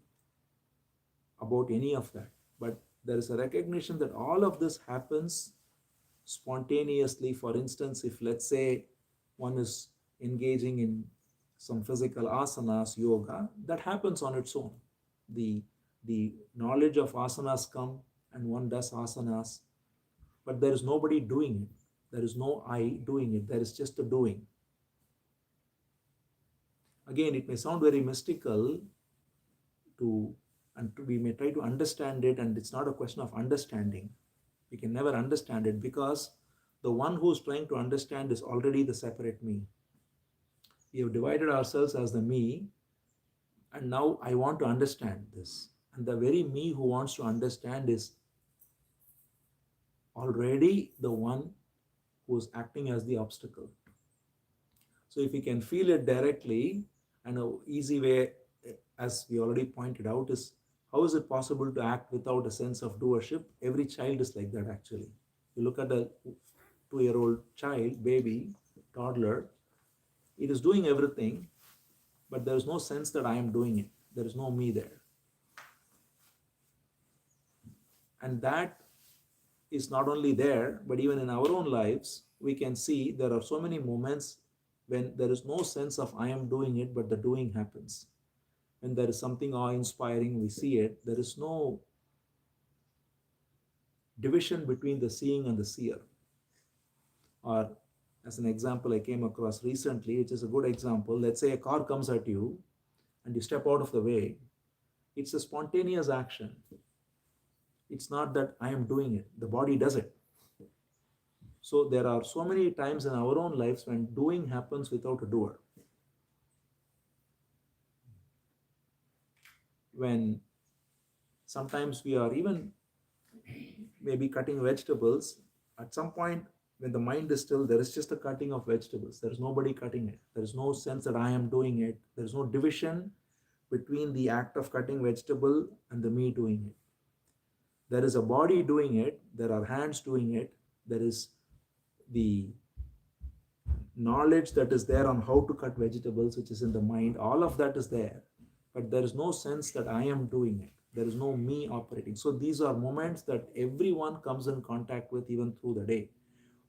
about any of that. But there is a recognition that all of this happens spontaneously. For instance, if let's say one is engaging in some physical asanas, yoga, that happens on its own. The knowledge of asanas come and one does asanas, but there is nobody doing it. There is no I doing it. There is just a doing. Again, it may sound very mystical we may try to understand it, and it's not a question of understanding. We can never understand it because the one who is trying to understand is already the separate me. We have divided ourselves as the me, and now I want to understand this. And the very me who wants to understand is already the one who is acting as the obstacle. So if we can feel it directly, and an easy way, as we already pointed out, is how is it possible to act without a sense of doership? Every child is like that actually. You look at a 2-year-old child, baby, toddler, it is doing everything, but there is no sense that I am doing it. There is no me there. And that is not only there, but even in our own lives, we can see there are so many moments when there is no sense of I am doing it, but the doing happens. When there is something awe-inspiring, we see it. There is no division between the seeing and the seer. Or as an example I came across recently, which is a good example. Let's say a car comes at you and you step out of the way. It's a spontaneous action. It's not that I am doing it. The body does it. So there are so many times in our own lives when doing happens without a doer. When sometimes we are even maybe cutting vegetables, at some point when the mind is still, there is just a cutting of vegetables. There is nobody cutting it. There is no sense that I am doing it. There is no division between the act of cutting vegetable and the me doing it. There is a body doing it, there are hands doing it, there is the knowledge that is there on how to cut vegetables, which is in the mind. All of that is there, but there is no sense that I am doing it. There is no me operating. So these are moments that everyone comes in contact with even through the day.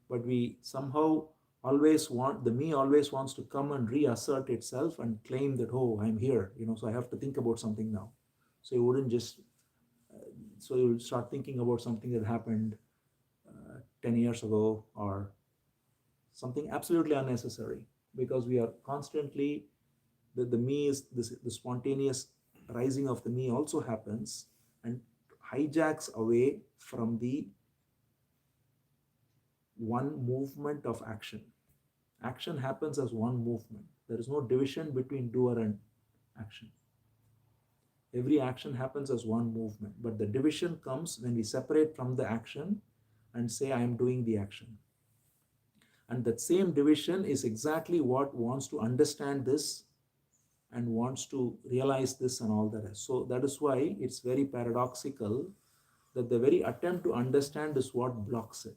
But we somehow always want, the me always wants to come and reassert itself and claim that, oh, I'm here, so I have to think about something now. So you wouldn't just, so you'll start thinking about something that happened 10 years ago, or something absolutely unnecessary, because we are constantly, the me is this, the spontaneous rising of the me also happens and hijacks away from the one movement of action. Action happens as one movement. There is no division between doer and action. Every action happens as one movement, but the division comes when we separate from the action and say, I am doing the action. And that same division is exactly what wants to understand this and wants to realize this and all that. So that is why it's very paradoxical that the very attempt to understand is what blocks it.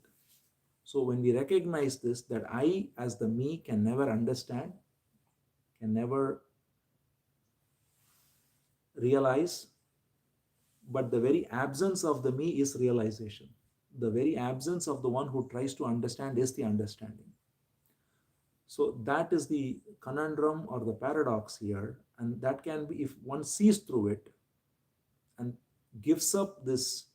So when we recognize this, that I as the me can never understand, can never realize, but the very absence of the me is realization. The very absence of the one who tries to understand is the understanding. So that is the conundrum or the paradox here, and that can be, if one sees through it and gives up this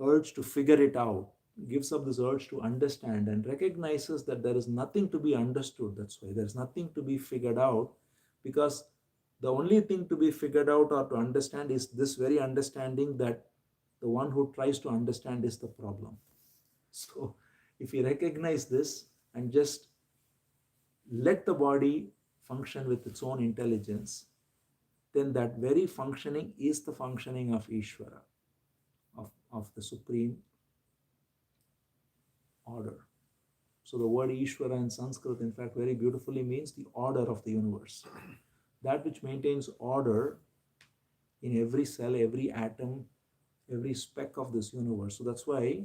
urge to figure it out, gives up this urge to understand, and recognizes that there is nothing to be understood. That's why there's nothing to be figured out, because the only thing to be figured out or to understand is this very understanding that the one who tries to understand is the problem. So if you recognize this and just let the body function with its own intelligence, then that very functioning is the functioning of Ishvara, of the supreme order. So the word Ishvara in Sanskrit, in fact, very beautifully means the order of the universe. That which maintains order in every cell, every atom, every speck of this universe. So that's why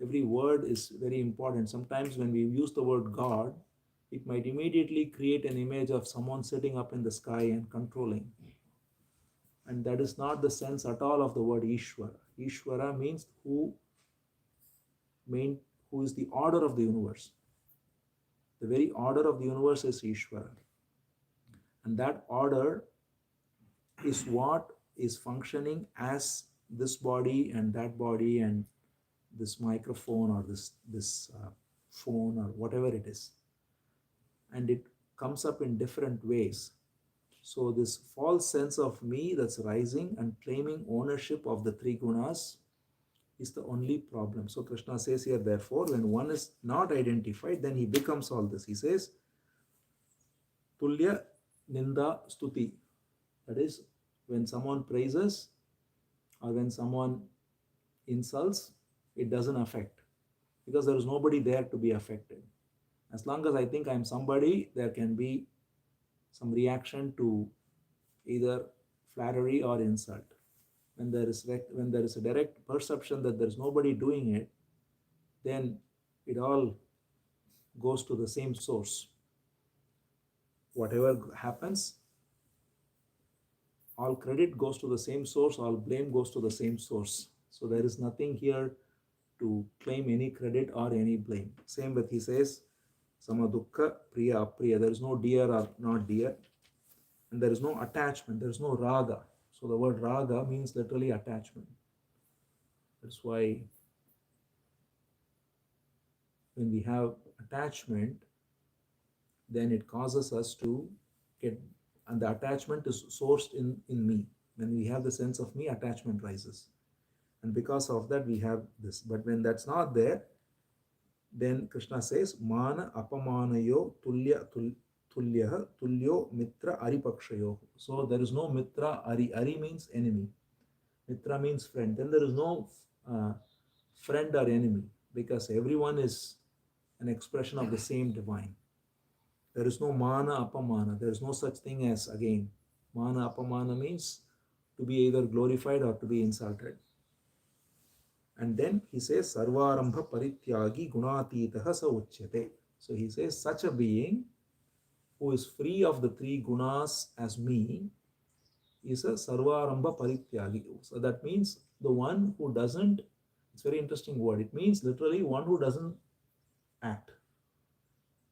every word is very important. Sometimes when we use the word God, it might immediately create an image of someone sitting up in the sky and controlling. And that is not the sense at all of the word Ishvara. Ishvara means who is the order of the universe. The very order of the universe is Ishvara. And that order is what is functioning as this body and that body and this microphone or this phone or whatever it is. And it comes up in different ways. So this false sense of me that's rising and claiming ownership of the three gunas is the only problem. So Krishna says here, therefore, when one is not identified, then he becomes all this. He says, Tulya Ninda Stuti. That is, when someone praises or when someone insults, it doesn't affect, because there is nobody there to be affected. As long as I think I'm somebody, there can be some reaction to either flattery or insult. When there is a direct perception that there's nobody doing it, then it all goes to the same source. Whatever happens, all credit goes to the same source, all blame goes to the same source. So there is nothing here to claim any credit or any blame. Same with, he says, Samadukka Priya Apriya. There is no dear or not dear. And there is no attachment. There is no raga. So the word raga means literally attachment. That's why when we have attachment, then it causes us to get, and the attachment is sourced in me. When we have the sense of me, attachment rises. And because of that, we have this. But when that's not there, Then Krishna says, Mana apamanayo tulyaha tulyo mitra aripakshayo. So there is no mitra ari. Ari means enemy. Mitra means friend. Then there is no uh, friend or enemy because everyone is an expression of the same divine. There is no mana apamana. There is no such thing as, again, mana apamana means to be either glorified or to be insulted. And then he says, Sarvarambha parityagi gunatitaha sa uchyate. So he says, such a being who is free of the three gunas as me is a Sarvarambha parityagi. So that means the one who doesn't, it's a very interesting word. It means literally one who doesn't act.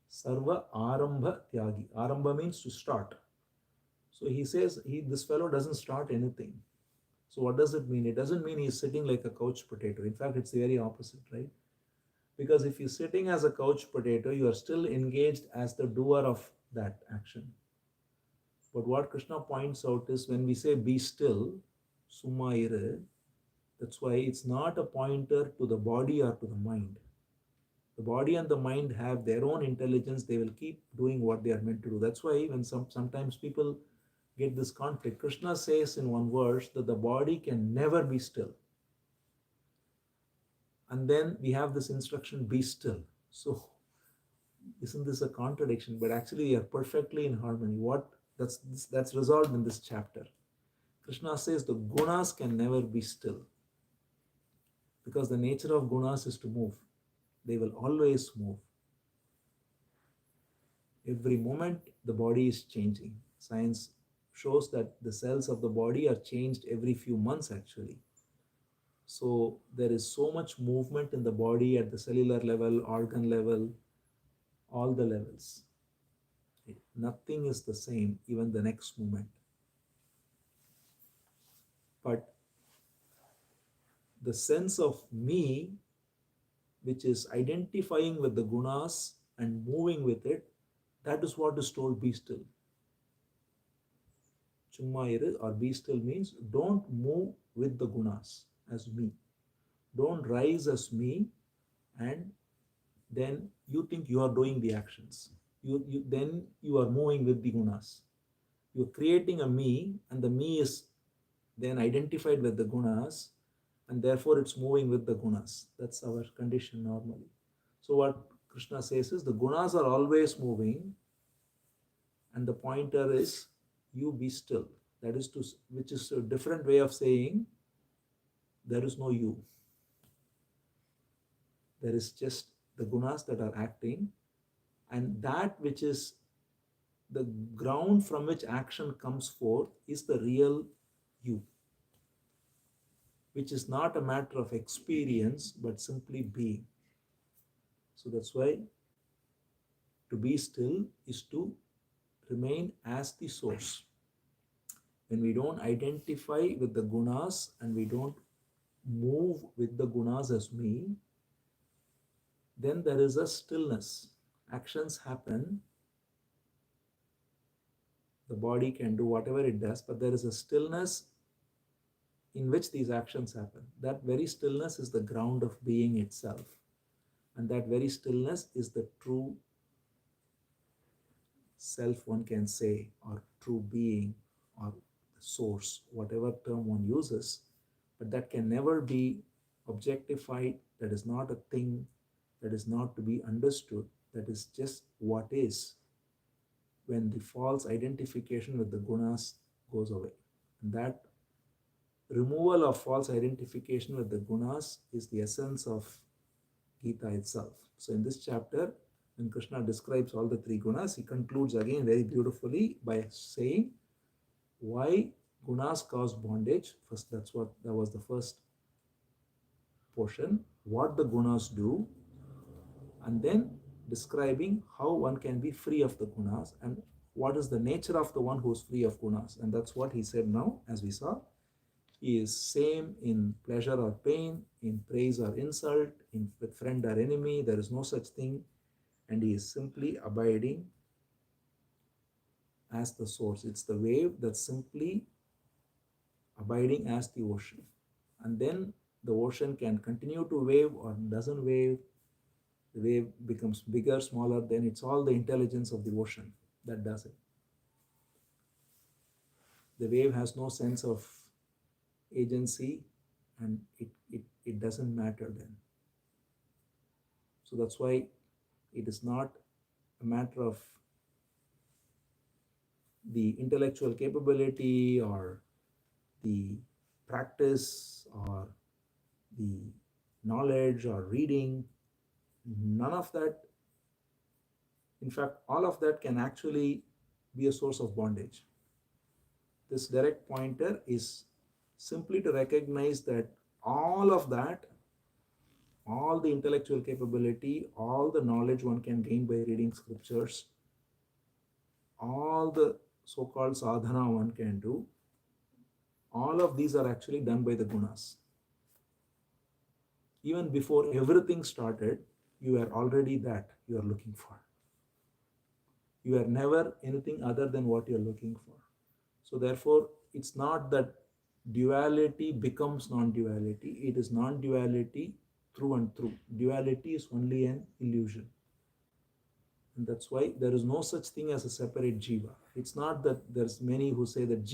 Sarva arambha tyagi. Arambha means to start. So he says this fellow doesn't start anything. So what does it mean? It doesn't mean he's sitting like a couch potato. In fact, it's the very opposite, right? Because if you're sitting as a couch potato, you are still engaged as the doer of that action. But what Krishna points out is when we say be still, summa ire, that's why it's not a pointer to the body or to the mind. The body and the mind have their own intelligence. They will keep doing what they are meant to do. That's why when sometimes people get this conflict, Krishna says in one verse that the body can never be still. And then we have this instruction, be still. So isn't this a contradiction? But actually they are perfectly in harmony. That's resolved in this chapter. Krishna says the gunas can never be still because the nature of gunas is to move. They will always move. Every moment the body is changing. Science shows that the cells of the body are changed every few months actually. So there is so much movement in the body at the cellular level, organ level, all the levels. Nothing is the same even the next moment. But the sense of me, which is identifying with the gunas and moving with it, that is what is told, be still. Chumma or be still means don't move with the gunas as me. Don't rise as me and then you think you are doing the actions. Then you are moving with the gunas. You're creating a me and the me is then identified with the gunas and therefore it's moving with the gunas. That's our condition normally. So what Krishna says is the gunas are always moving and the pointer is you be still. That is which is a different way of saying there is no you. There is just the gunas that are acting, and that which is the ground from which action comes forth is the real you, which is not a matter of experience but simply being. So that's why to be still is to remain as the source. When we don't identify with the gunas and we don't move with the gunas as me, then there is a stillness. Actions happen. The body can do whatever it does, but there is a stillness in which these actions happen. That very stillness is the ground of being itself. And that very stillness is the true self, one can say, or true being, or the source, whatever term one uses. But that can never be objectified. That is not a thing. That is not to be understood. That is just what is when the false identification with the gunas goes away. And that removal of false identification with the gunas is the essence of Gita itself. So in this chapter, when Krishna describes all the three gunas, he concludes again very beautifully by saying why gunas cause bondage. First, that was the first portion, what the gunas do, and then describing how one can be free of the gunas and what is the nature of the one who is free of gunas. And that's what he said now, as we saw. He is same in pleasure or pain, in praise or insult, in with friend or enemy. There is no such thing. And he is simply abiding as the source. It's the wave that's simply abiding as the ocean. And then the ocean can continue to wave or doesn't wave. The wave becomes bigger, smaller, then it's all the intelligence of the ocean that does it. The wave has no sense of agency, and it doesn't matter then. So that's why it is not a matter of the intellectual capability or the practice or the knowledge or reading. None of that, in fact, all of that can actually be a source of bondage. This direct pointer is simply to recognize that all of that, all the intellectual capability, all the knowledge one can gain by reading scriptures, all the so-called sadhana one can do, all of these are actually done by the gunas. Even before everything started, you are already that you are looking for. You are never anything other than what you are looking for. So therefore, it's not that duality becomes non-duality. It is non-duality through and through. Duality is only an illusion. And that's why there is no such thing as a separate jiva. It's not that there's many who say that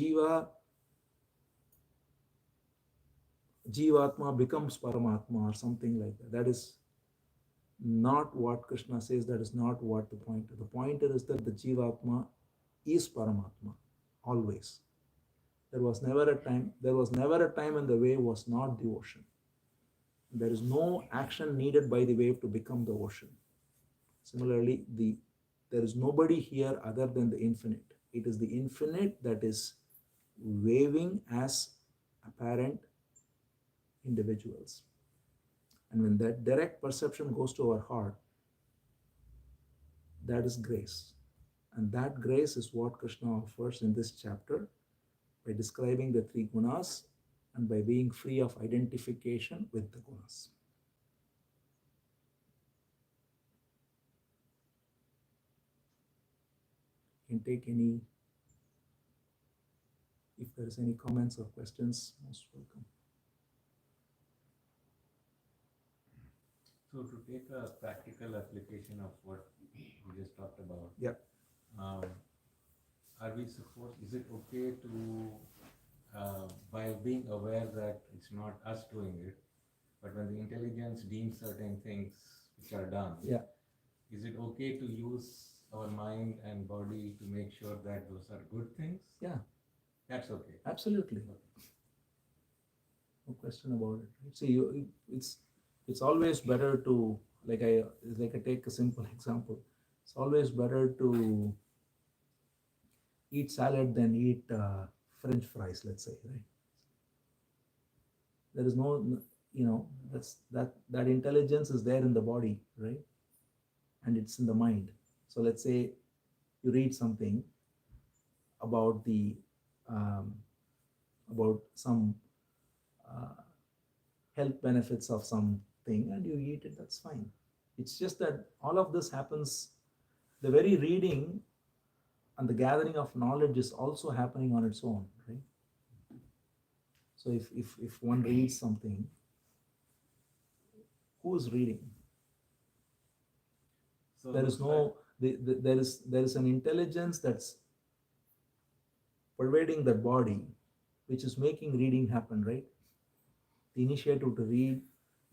jivatma becomes paramatma or something like that. That is not what Krishna says. That is not what the pointer. The pointer is that the jivatma is paramatma always. There was never a time when the wave was not the ocean. There is no action needed by the wave to become the ocean. Similarly, there is nobody here other than the infinite. It is the infinite that is waving as apparent individuals. And when that direct perception goes to our heart, that is grace. And that grace is what Krishna offers in this chapter by describing the three gunas and by being free of identification with the gunas. You can take any, if there is any comments or questions, most welcome. So to take a practical application of what we just talked about, yeah. Are we supposed, is it okay to, by being aware that it's not us doing it, but when the intelligence deems certain things which are done, yeah. Is it okay to use our mind and body to make sure that those are good things? Yeah. That's okay. Absolutely. Okay. No question about it. See, it's always better to, like I take a simple example. It's always better to eat salad than eat French fries, let's say, right? There is no, that intelligence is there in the body, right? And it's in the mind. So let's say you read something about about some health benefits of something and you eat it, that's fine. It's just that all of this happens, the very reading and the gathering of knowledge is also happening on its own, right? So if one reads something, who is reading? So there is no, there is an intelligence that's pervading the body, which is making reading happen, right? The initiative to read,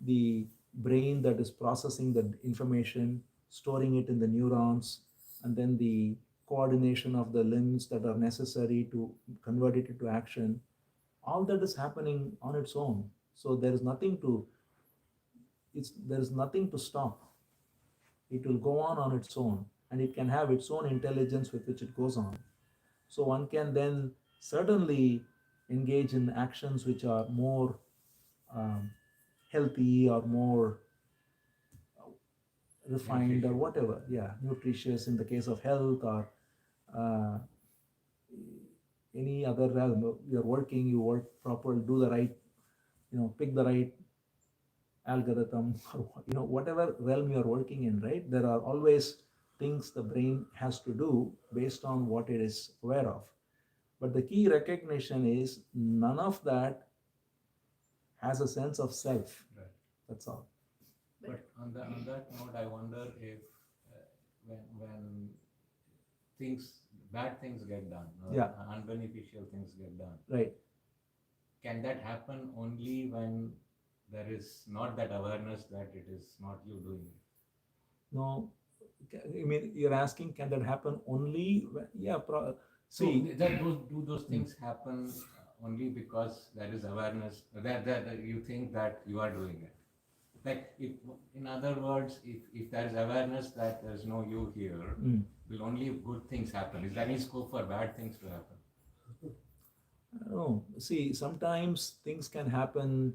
the brain that is processing the information, storing it in the neurons, and then the coordination of the limbs that are necessary to convert it into action. All that is happening on its own. So there is nothing to stop. It will go on its own, and it can have its own intelligence with which it goes on. So one can then certainly engage in actions which are more healthy or more refined or whatever, yeah, nutritious in the case of health, or uh, any other realm. You're working, you work proper, do the right, pick the right algorithm, or whatever realm you're working in, right? There are always things the brain has to do based on what it is aware of. But the key recognition is none of that has a sense of self. Right. That's all. But on that note, I wonder if when things bad things get done or Yeah. unbeneficial things get done, Right. can that happen only when there is not that awareness that it is not you doing it? No, I mean, you're asking, can that happen only when, yeah, see, Do those things happen only because there is awareness that you think that you are doing it? Like, if, in other words, if there is awareness that there is no you here, will only good things happen? Is there any scope for bad things to happen? no, see, sometimes things can happen.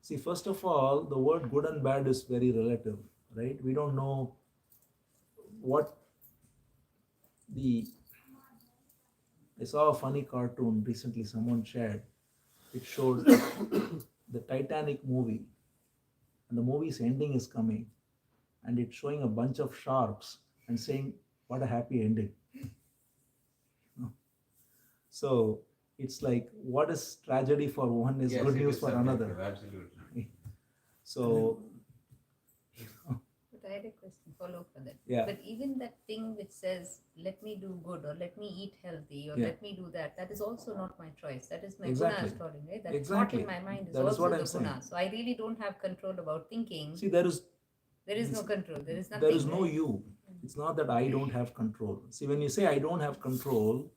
See, first of all, the word good and bad is very relative, right? We don't know what the. I saw a funny cartoon recently, someone shared. It showed the Titanic movie, and the movie's ending is coming, and it's showing a bunch of sharks and saying, "What a happy ending." No? So it's like, what is tragedy for one is Yes, good it news is for subjective, another. absolutely. So, But I had a question, follow up for that. yeah, But even that thing which says, let me do good or let me eat healthy or Yeah. let me do that, that is also not my choice. That is my Exactly. guna story, right? That Exactly. thought in my mind is That is also what the I'm saying. guna. So I really don't have control about thinking. see, there is No control. There is nothing. there is no right? you. It's not that I don't have control. See, when you say I don't have control,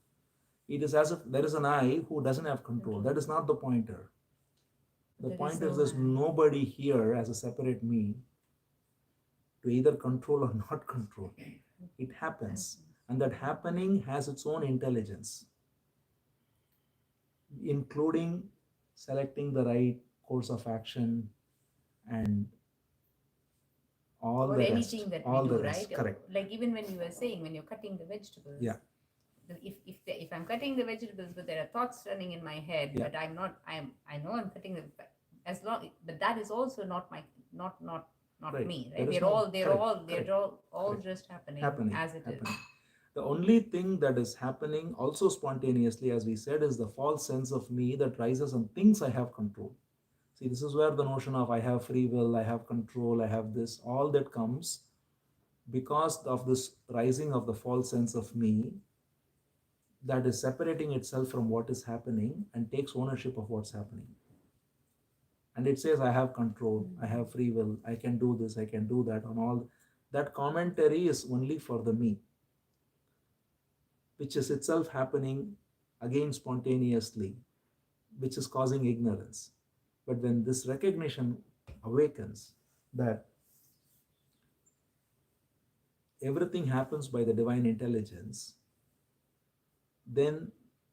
it is as if there is an I who doesn't have control. That is not the pointer. The There is point no is there's I. nobody here as a separate me to either control or not control. It happens. And that happening has its own intelligence, including selecting the right course of action and all Or the rest. anything that All we the do, rest. right? Correct. Like even when you were saying, when you're cutting the vegetables, Yeah. If I'm cutting the vegetables, but there are thoughts running in my head, Yeah. but I know I'm cutting them, as long, but that is also not my, not Right. me, There right? is They're no- all correct. all Correct. just happening Happening. as it is. Happening. The only thing that is happening also spontaneously, as we said, is the false sense of me that rises and thinks I have control. See, this is where the notion of I have free will, I have control, I have this, all that comes because of this rising of the false sense of me that is separating itself from what is happening and takes ownership of what's happening. And it says, I have control, I have free will, I can do this, I can do that, and all that commentary is only for the me, which is itself happening again spontaneously, which is causing ignorance. But when this recognition awakens that everything happens by the divine intelligence, then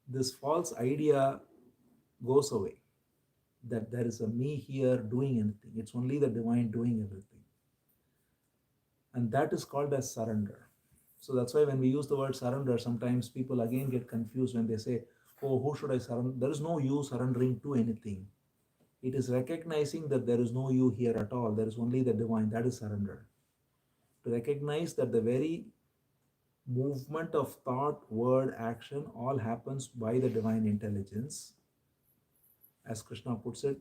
this false idea goes away that there is a me here doing anything. It's only the divine doing everything. And that is called as surrender. So that's why when we use the word surrender, sometimes people again get confused when they say, oh, who should I surrender? There is no you surrendering to anything. It is recognizing that there is no you here at all. There is only the divine. That is surrender. To recognize that the very movement of thought, word, action all happens by the divine intelligence. As Krishna puts it,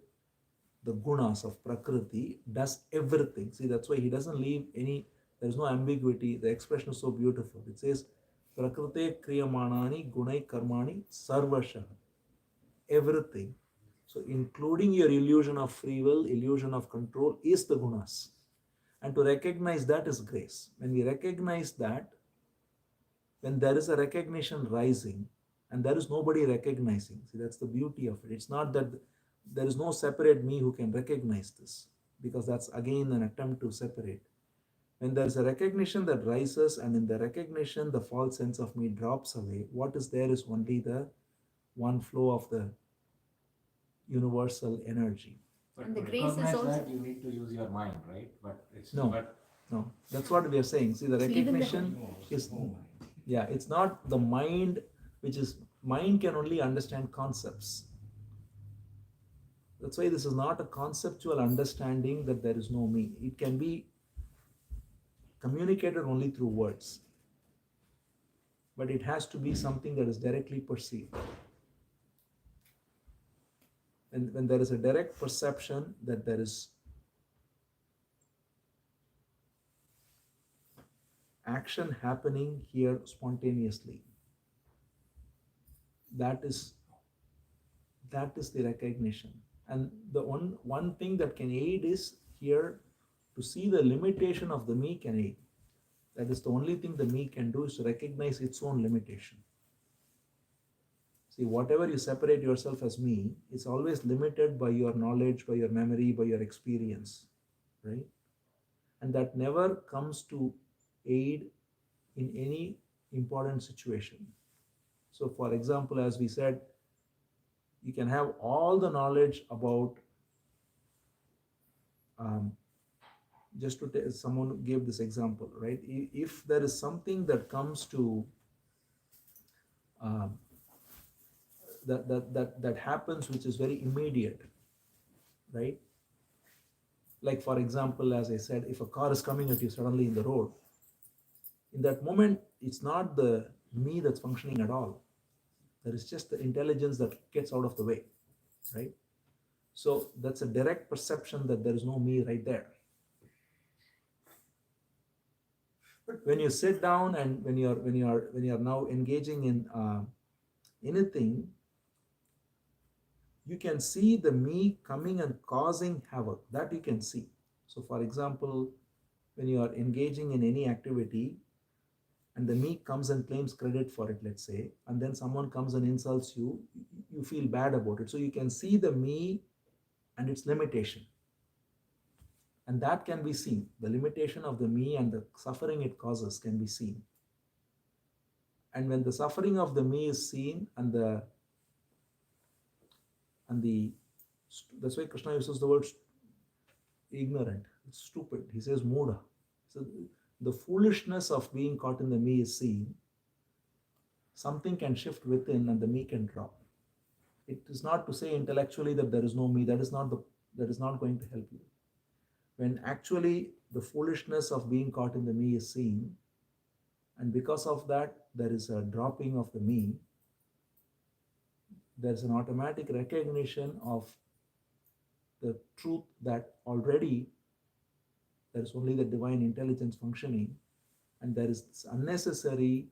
the gunas of Prakriti does everything. See, that's why he doesn't leave any, there's no ambiguity. The expression is so beautiful. It says, Prakrite kriyamanani gunai karmani sarvasha. Everything. So, including your illusion of free will, illusion of control, is the gunas. And to recognize that is grace. When we recognize that, when there is a recognition rising, and there is nobody recognizing, see, that's the beauty of it. It's not that there is no separate me who can recognize this, because that's again an attempt to separate. When there is a recognition that rises, and in the recognition, the false sense of me drops away, what is there is only the one flow of the universal energy. But And to the grace is recognize also- that, you need to use your mind, right? But it's No. but No, that's what we are saying. See, the So even the- recognition is, yeah, it's not the mind, which is, mind can only understand concepts. That's why this is not a conceptual understanding that there is no me. It can be communicated only through words, but it has to be something that is directly perceived. And when there is a direct perception that there is action happening here spontaneously. That is the recognition. And the one thing that can aid is here to see the limitation of the me can aid. That is the only thing the me can do, is to recognize its own limitation. See, whatever you separate yourself as me, it's always limited by your knowledge, by your memory, by your experience, right? And that never comes to aid in any important situation. So, for example, as we said, you can have all the knowledge about, just to someone gave this example, right? If there is something that comes to um, that happens which is very immediate, right? Like, for example, as I said, if a car is coming at you suddenly in the road, in that moment, it's not the me that's functioning at all. There is just the intelligence that gets out of the way, right? So that's a direct perception that there is no me right there. But when you sit down and when you're now engaging in anything, you can see the me coming and causing havoc. That you can see. So, for example, when you are engaging in any activity, and the me comes and claims credit for it, let's say, and then someone comes and insults you, you feel bad about it. So you can see the me and its limitation. And that can be seen. The limitation of the me and the suffering it causes can be seen. And when the suffering of the me is seen, and that's why Krishna uses the word ignorant, it's stupid. He says moda. So the foolishness of being caught in the me is seen. Something can shift within and the me can drop. It is not to say intellectually that there is no me. That is not going to help you. When actually the foolishness of being caught in the me is seen, and because of that there is a dropping of the me, there's an automatic recognition of the truth that already there is only the divine intelligence functioning, and there is this unnecessary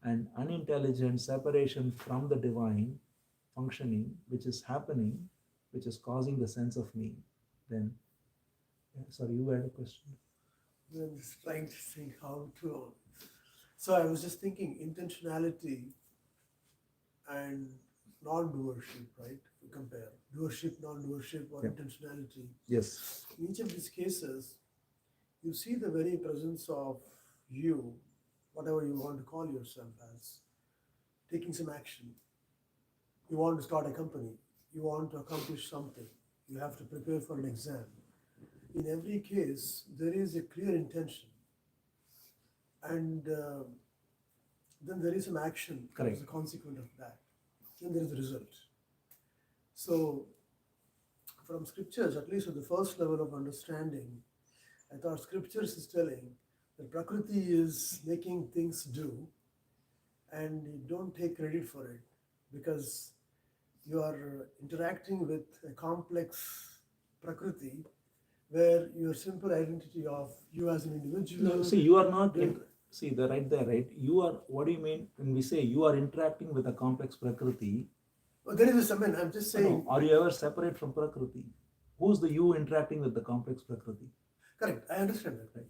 and unintelligent separation from the divine functioning which is happening, which is causing the sense of me. Then, sorry, you had a question. I'm just trying to think how to. So I was just thinking intentionality and non-doership, right? We compare doership, non-doership, or intentionality. Yes. In each of these cases, you see the very presence of you, whatever you want to call yourself as, taking some action. You want to start a company. You want to accomplish something. You have to prepare for an exam. In every case, there is a clear intention. And then there is some action as a consequence of that. Then there is a result. So, from scriptures, at least at the first level of understanding, I thought scriptures is telling that Prakriti is making things do, and you don't take credit for it because you are interacting with a complex Prakriti where your simple identity of you as an individual. No, see, you are not. See, the right there, right? You are. What do you mean when we say you are interacting with a complex Prakriti? Oh, there is a summon. I'm just saying. No, are you ever separate from Prakriti? Who's the you interacting with the complex Prakriti? Correct. I understand that. Right.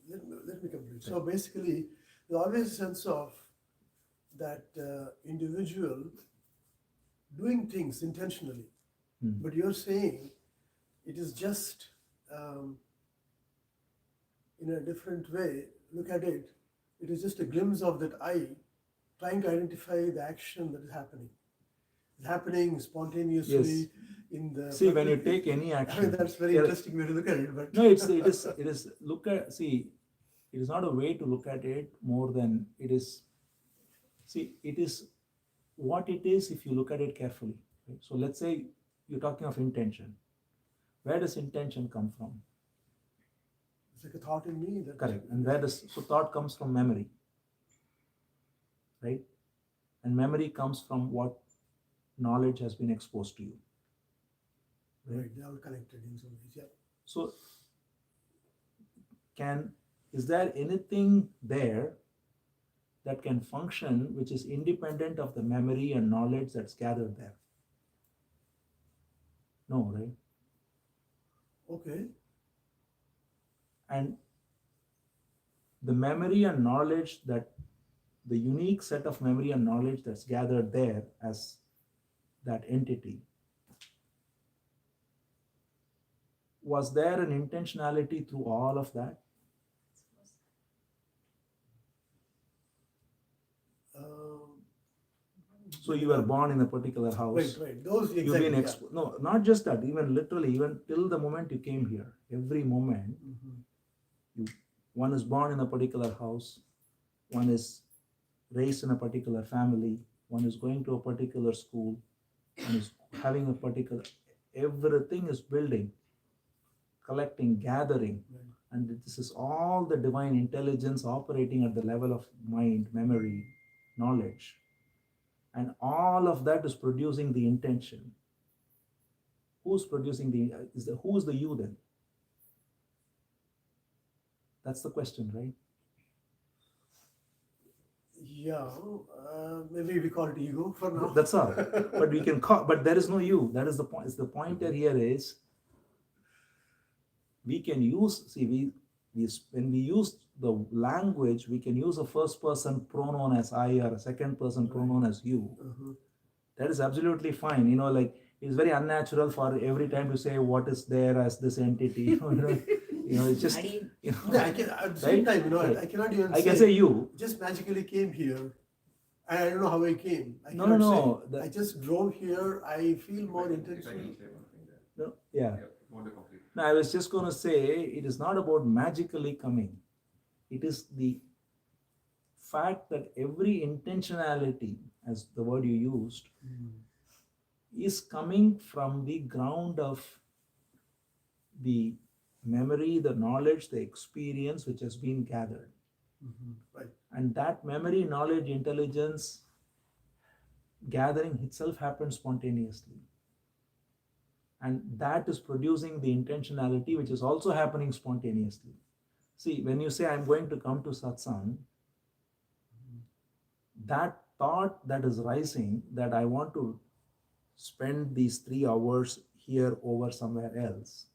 Let me complete. Right. So basically, there's always a sense of that individual doing things intentionally, but you're saying it is just in a different way. Look at it. It is just a glimpse of that I trying to identify the action that is happening. It's happening spontaneously in the. See, when you take any action, I mean, that's very interesting way to look at it. But no, it is look at, see, it is not a way to look at it more than it is. See, it is what it is if you look at it carefully. Right? So let's say you're talking of intention. Where does intention come from? It's like a thought in me. Correct. And where does, so thought comes from memory, right? And memory comes from what knowledge has been exposed to you. Right, they're all connected in some ways. Yeah. So, is there anything there that can function which is independent of the memory and knowledge that's gathered there? No, right? Okay. And the memory and knowledge that the unique set of memory and knowledge that's gathered there as that entity, was there an intentionality through all of that? So you were born in a particular house. Right. Those You've exactly. been Yeah. no, not just that, even literally, even till the moment you came here, every moment, one is born in a particular house, one is raised in a particular family, one is going to a particular school, one is having a particular, everything is building, collecting, gathering. Right. And this is all the divine intelligence operating at the level of mind, memory, knowledge. And all of that is producing the intention. Who's producing who's the you then? That's the question, right? Yeah. Maybe we call it ego for now. That's all. But we can call, but there is no you. That is the point. The pointer here is we can use, see, when we use the language, we can use a first person pronoun as I or a second person pronoun as you. That is absolutely fine. You know, like it's very unnatural for every time to say what is there as this entity. It's just, I mean, you know, Yeah, I can, at the same right? time, Right. I cannot even I can say you. just magically came here. And I don't know how I came. I No, cannot no, say. I just drove here. I feel more intentional. No, yeah. Want to complete? No, I was just going to say it is not about magically coming. It is the fact that every intentionality, as the word you used, is coming from the ground of the memory, the knowledge, the experience which has been gathered. Right. And that memory, knowledge, intelligence gathering itself happens spontaneously. And that is producing the intentionality which is also happening spontaneously. See, when you say, I'm going to come to satsang, that thought that is rising, that I want to spend these 3 hours here over somewhere else,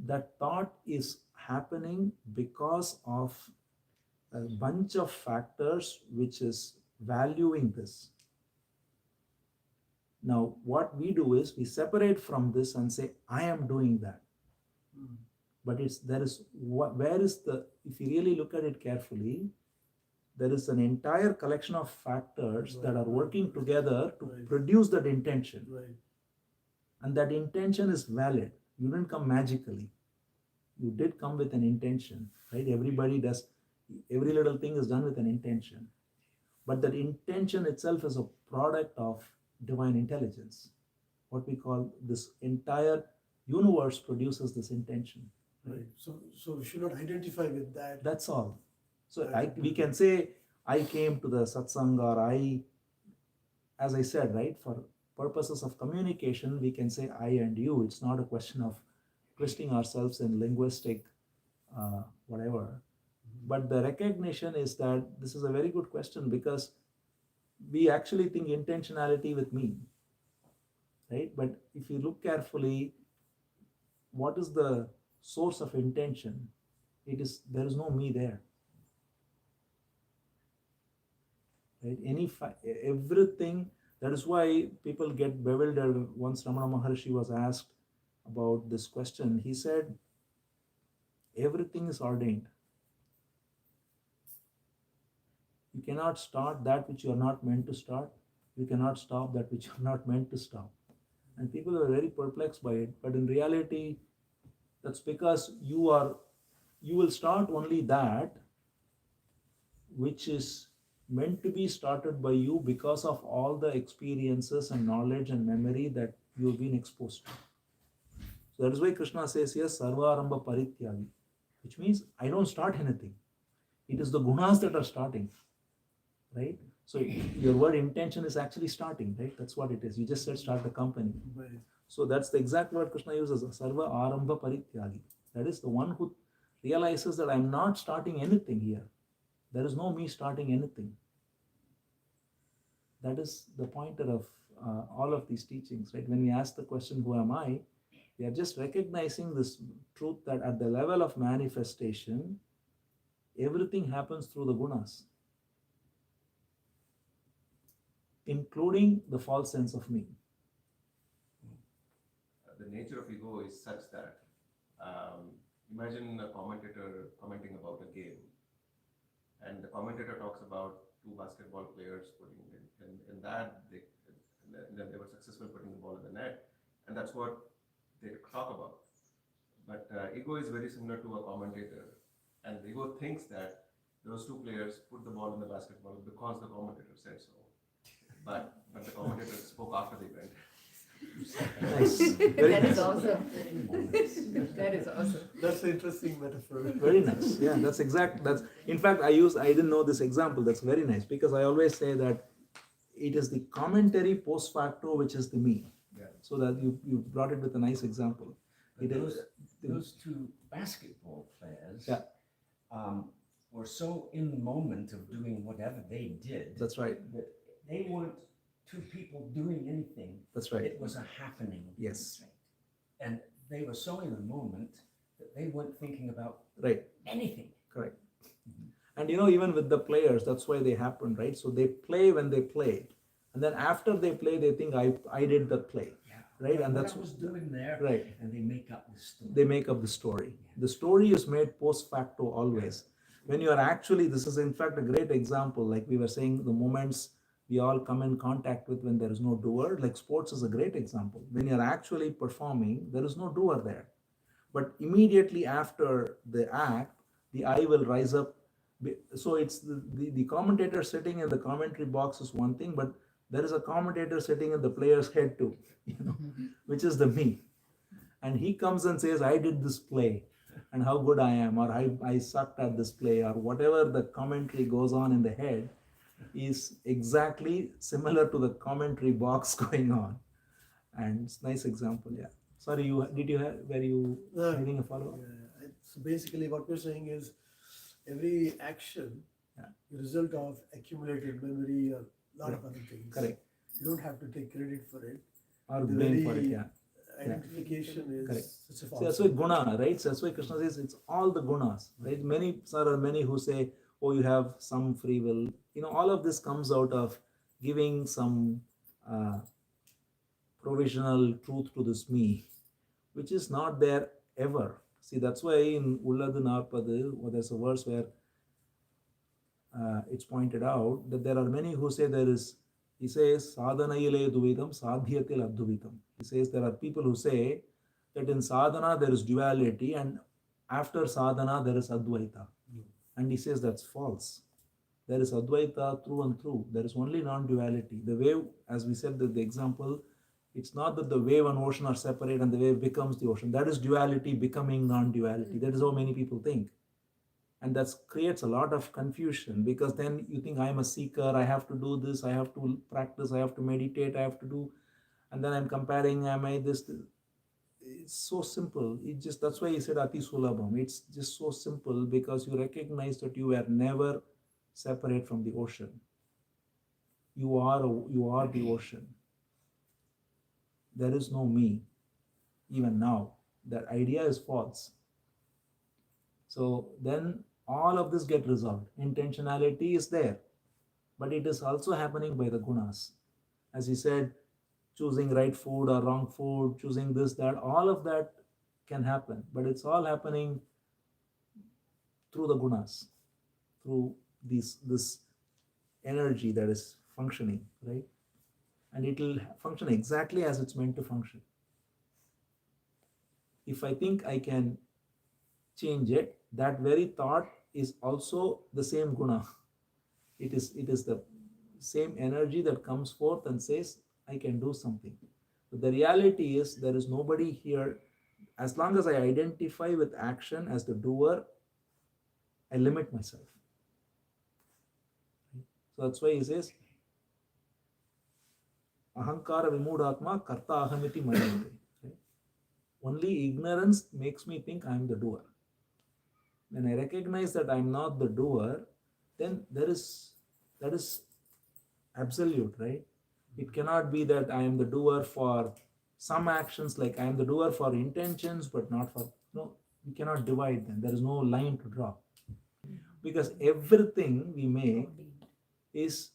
that thought is happening because of a bunch of factors which is valuing this. Now, what we do is we separate from this and say, I am doing that. But where is the, if you really look at it carefully, there is an entire collection of factors that are working together to produce that intention. Right. And that intention is valid. You didn't come magically. You did come with an intention, right? Everybody does, every little thing is done with an intention. But that intention itself is a product of divine intelligence. What we call this entire universe produces this intention. Right. So we should not identify with that. That's all. So we can say, I came to the satsang, or I, as I said, right, for purposes of communication, we can say I and you. It's not a question of twisting ourselves in linguistic whatever. But the recognition is that this is a very good question, because we actually think intentionality with me, right? But if you look carefully, what is the source of intention? There is no me there. Right? Everything, that is why people get bewildered. Once Ramana Maharshi was asked about this question, he said, everything is ordained. You cannot start that which you are not meant to start. You cannot stop that which you are not meant to stop. And people are very perplexed by it. But in reality, that's because you will start only that which is meant to be started by you because of all the experiences and knowledge and memory that you've been exposed to. So that is why Krishna says here, Sarva Arambha Parityagi, which means I don't start anything. It is the gunas that are starting, right? So your word intention is actually starting, right? That's what it is. You just said start the company. Right. So that's the exact word Krishna uses, Sarva Arambha Parityagi. That is the one who realizes that I'm not starting anything here. There is no me starting anything. That is the pointer of all of these teachings, right? When we ask the question, who am I? We are just recognizing this truth that at the level of manifestation, everything happens through the gunas, including the false sense of me. The nature of ego is such that imagine a commentator commenting about a game, and the commentator talks about two basketball players putting in that then they were successful putting the ball in the net, and that's what they talk about. But ego is very similar to a commentator, and the ego thinks that those two players put the ball in the basketball because the commentator said so. But the commentator spoke after the event. Nice. Very That is nice. awesome. That is awesome. That's an interesting metaphor. Very nice. Yeah, that's exact. That's in fact I didn't know this example. That's very nice because I always say that it is the commentary post facto which is the me. Yeah. So that you brought it with a nice example. But It is- those two basketball players Yeah. were so in the moment of doing whatever they did That's right. that they weren't two people doing anything. That's right. It was a happening. Yes. And they were so in the moment that they weren't thinking about Right. anything. Correct. And even with the players, that's why they happen, right? So they play when they play, and then after they play, they think I did that play, Yeah. right? And what that's I was doing there. right. And they make up the story. They make up the story. The story is made post facto always. When you are actually, this is in fact a great example, like we were saying, the moments we all come in contact with when there is no doer, like sports is a great example. When you're actually performing, there is no doer there. But immediately after the act, the I will rise up. So it's the commentator sitting in the commentary box is one thing, but there is a commentator sitting in the player's head too, which is the me. And he comes and says, I did this play and how good I am, or I sucked at this play, or whatever the commentary goes on in the head is exactly similar to the commentary box going on. And it's a nice example, yeah. Sorry, were you having a follow-up? Yeah. So basically what we're saying is every action, Yeah. the result of accumulated memory or a lot of other things. Correct. You don't have to take credit for it. Or The blame for it, very yeah. Identification is Correct. such a So false. that's why guna, right? So that's why Krishna says it's all the gunas, right? There are many who say, oh, you have some free will. All of this comes out of giving some provisional truth to this me, which is not there ever. See, that's why in Ulladu Narpadu, there's a verse where it's pointed out that there are many who say he says, sadhanayile duvidam, sadhyatil adduvitam. He says there are people who say that in sadhana there is duality and after sadhana there is advaita. And he says that's false. There is advaita through and through. There is only non-duality. The wave, as we said, the example, it's not that the wave and ocean are separate and the wave becomes the ocean. That is duality becoming non-duality. That is how many people think. And that creates a lot of confusion because then you think I'm a seeker, I have to do this, I have to practice, I have to meditate, I have to do, and then I'm comparing, am I this? It's so simple. That's why he said Ati Sulabham. It's just so simple because you recognize that you were never separate from the ocean. You are the ocean. There is no me, even now. That idea is false. So then all of this get resolved. Intentionality is there, but it is also happening by the gunas. As he said, choosing right food or wrong food, choosing this, that, all of that can happen, but it's all happening through the gunas, through this energy that is functioning, right? And it will function exactly as it's meant to function. If I think I can change it, that very thought is also the same guna. It is the same energy that comes forth and says, I can do something. But the reality is there is nobody here. As long as I identify with action as the doer, I limit myself. So that's why he says, Ahankara vimudatma karta ahamiti mayante. Only ignorance makes me think I am the doer. When I recognize that I am not the doer, then that is absolute, right? It cannot be that I am the doer for some actions, like I am the doer for intentions, but not for, no, we cannot divide them. There is no line to draw. Because everything we make is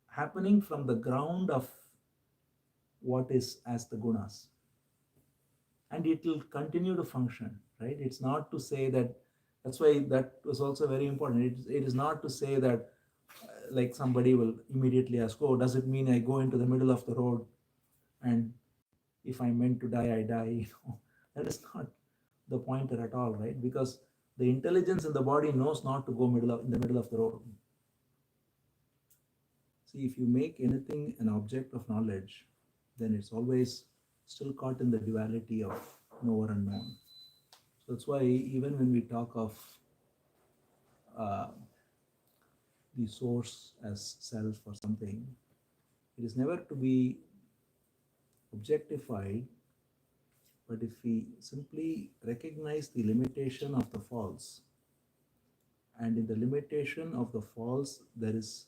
happening from the ground of what is as the gunas. And it will continue to function, right? It's not to say that, that's why that was also very important. It is not to say that like somebody will immediately ask, oh, does it mean I go into the middle of the road and if I'm meant to die, I die? You know, that is not the pointer at all, right? Because the intelligence in the body knows not to go in the middle of the road. See, if you make anything an object of knowledge, then it's always still caught in the duality of knower and known. So that's why even when we talk of the source as self or something, it is never to be objectified, but if we simply recognize the limitation of the false, and in the limitation of the false, there is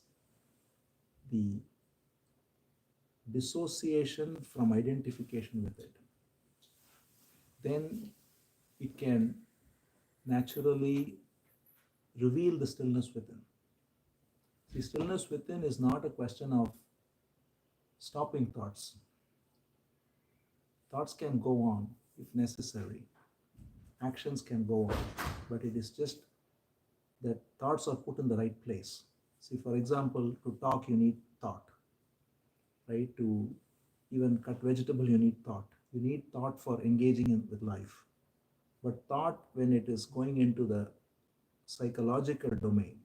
the dissociation from identification with it, then it can naturally reveal the stillness within. The stillness within is not a question of stopping thoughts. Thoughts can go on if necessary. Actions can go on, but it is just that thoughts are put in the right place. See, for example, to talk, you need thought, right? To even cut vegetable, you need thought. You need thought for engaging with life. But thought, when it is going into the psychological domain,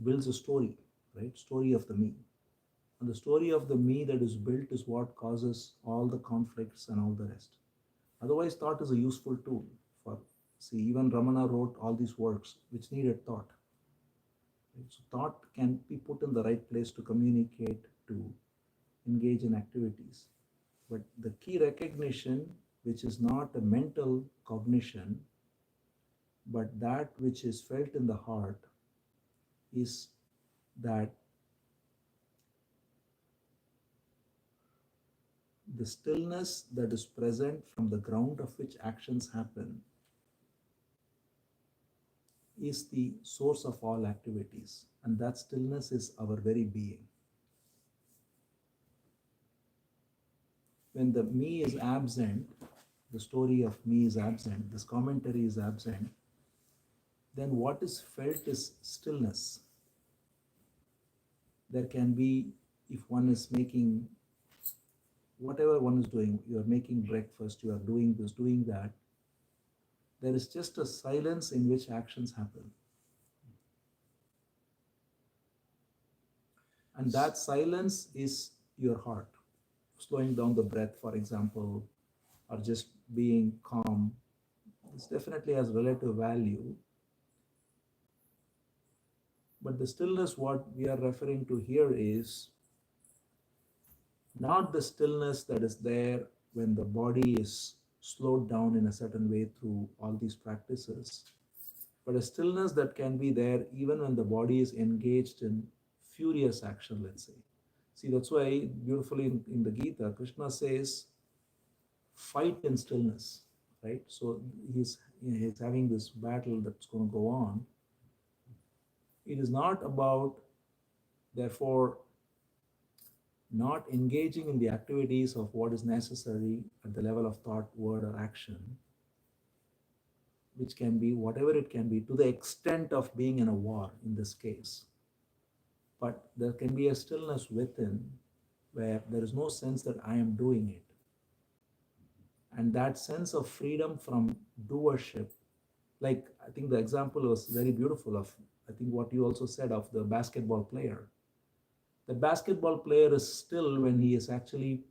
builds a story, right? Story of the me. And the story of the me that is built is what causes all the conflicts and all the rest. Otherwise, thought is a useful tool for, see, even Ramana wrote all these works which needed thought. Right? So thought can be put in the right place to communicate, to engage in activities. But the key recognition, which is not a mental cognition, but that which is felt in the heart, is that the stillness that is present from the ground of which actions happen is the source of all activities, and that stillness is our very being. When the me is absent, the story of me is absent, this commentary is absent, then what is felt is stillness. There can be, if one is making whatever one is doing, you are making breakfast, you are doing this, doing that, there is just a silence in which actions happen. And that silence is your heart. Slowing down the breath, for example, or just being calm, this definitely has relative value. But the stillness, what we are referring to here is not the stillness that is there when the body is slowed down in a certain way through all these practices, but a stillness that can be there even when the body is engaged in furious action, let's say. See, that's why beautifully in the Gita, Krishna says, fight in stillness, right? So he's having this battle that's going to go on. It is not about, therefore, not engaging in the activities of what is necessary at the level of thought, word, or action, which can be whatever it can be, to the extent of being in a war in this case. But there can be a stillness within where there is no sense that I am doing it. And that sense of freedom from doership, like I think the example was very beautiful of, I think what you also said of the basketball player. The basketball player is still when he is actually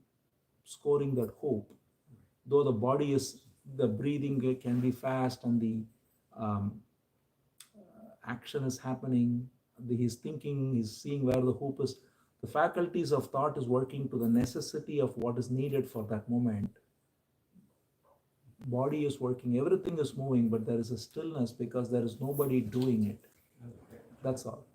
scoring that hoop, though the body is, the breathing can be fast and the action is happening, he's thinking, he's seeing where the hoop is, the faculties of thought is working to the necessity of what is needed for that moment. Body is working, everything is moving, but there is a stillness because there is nobody doing it. That's all.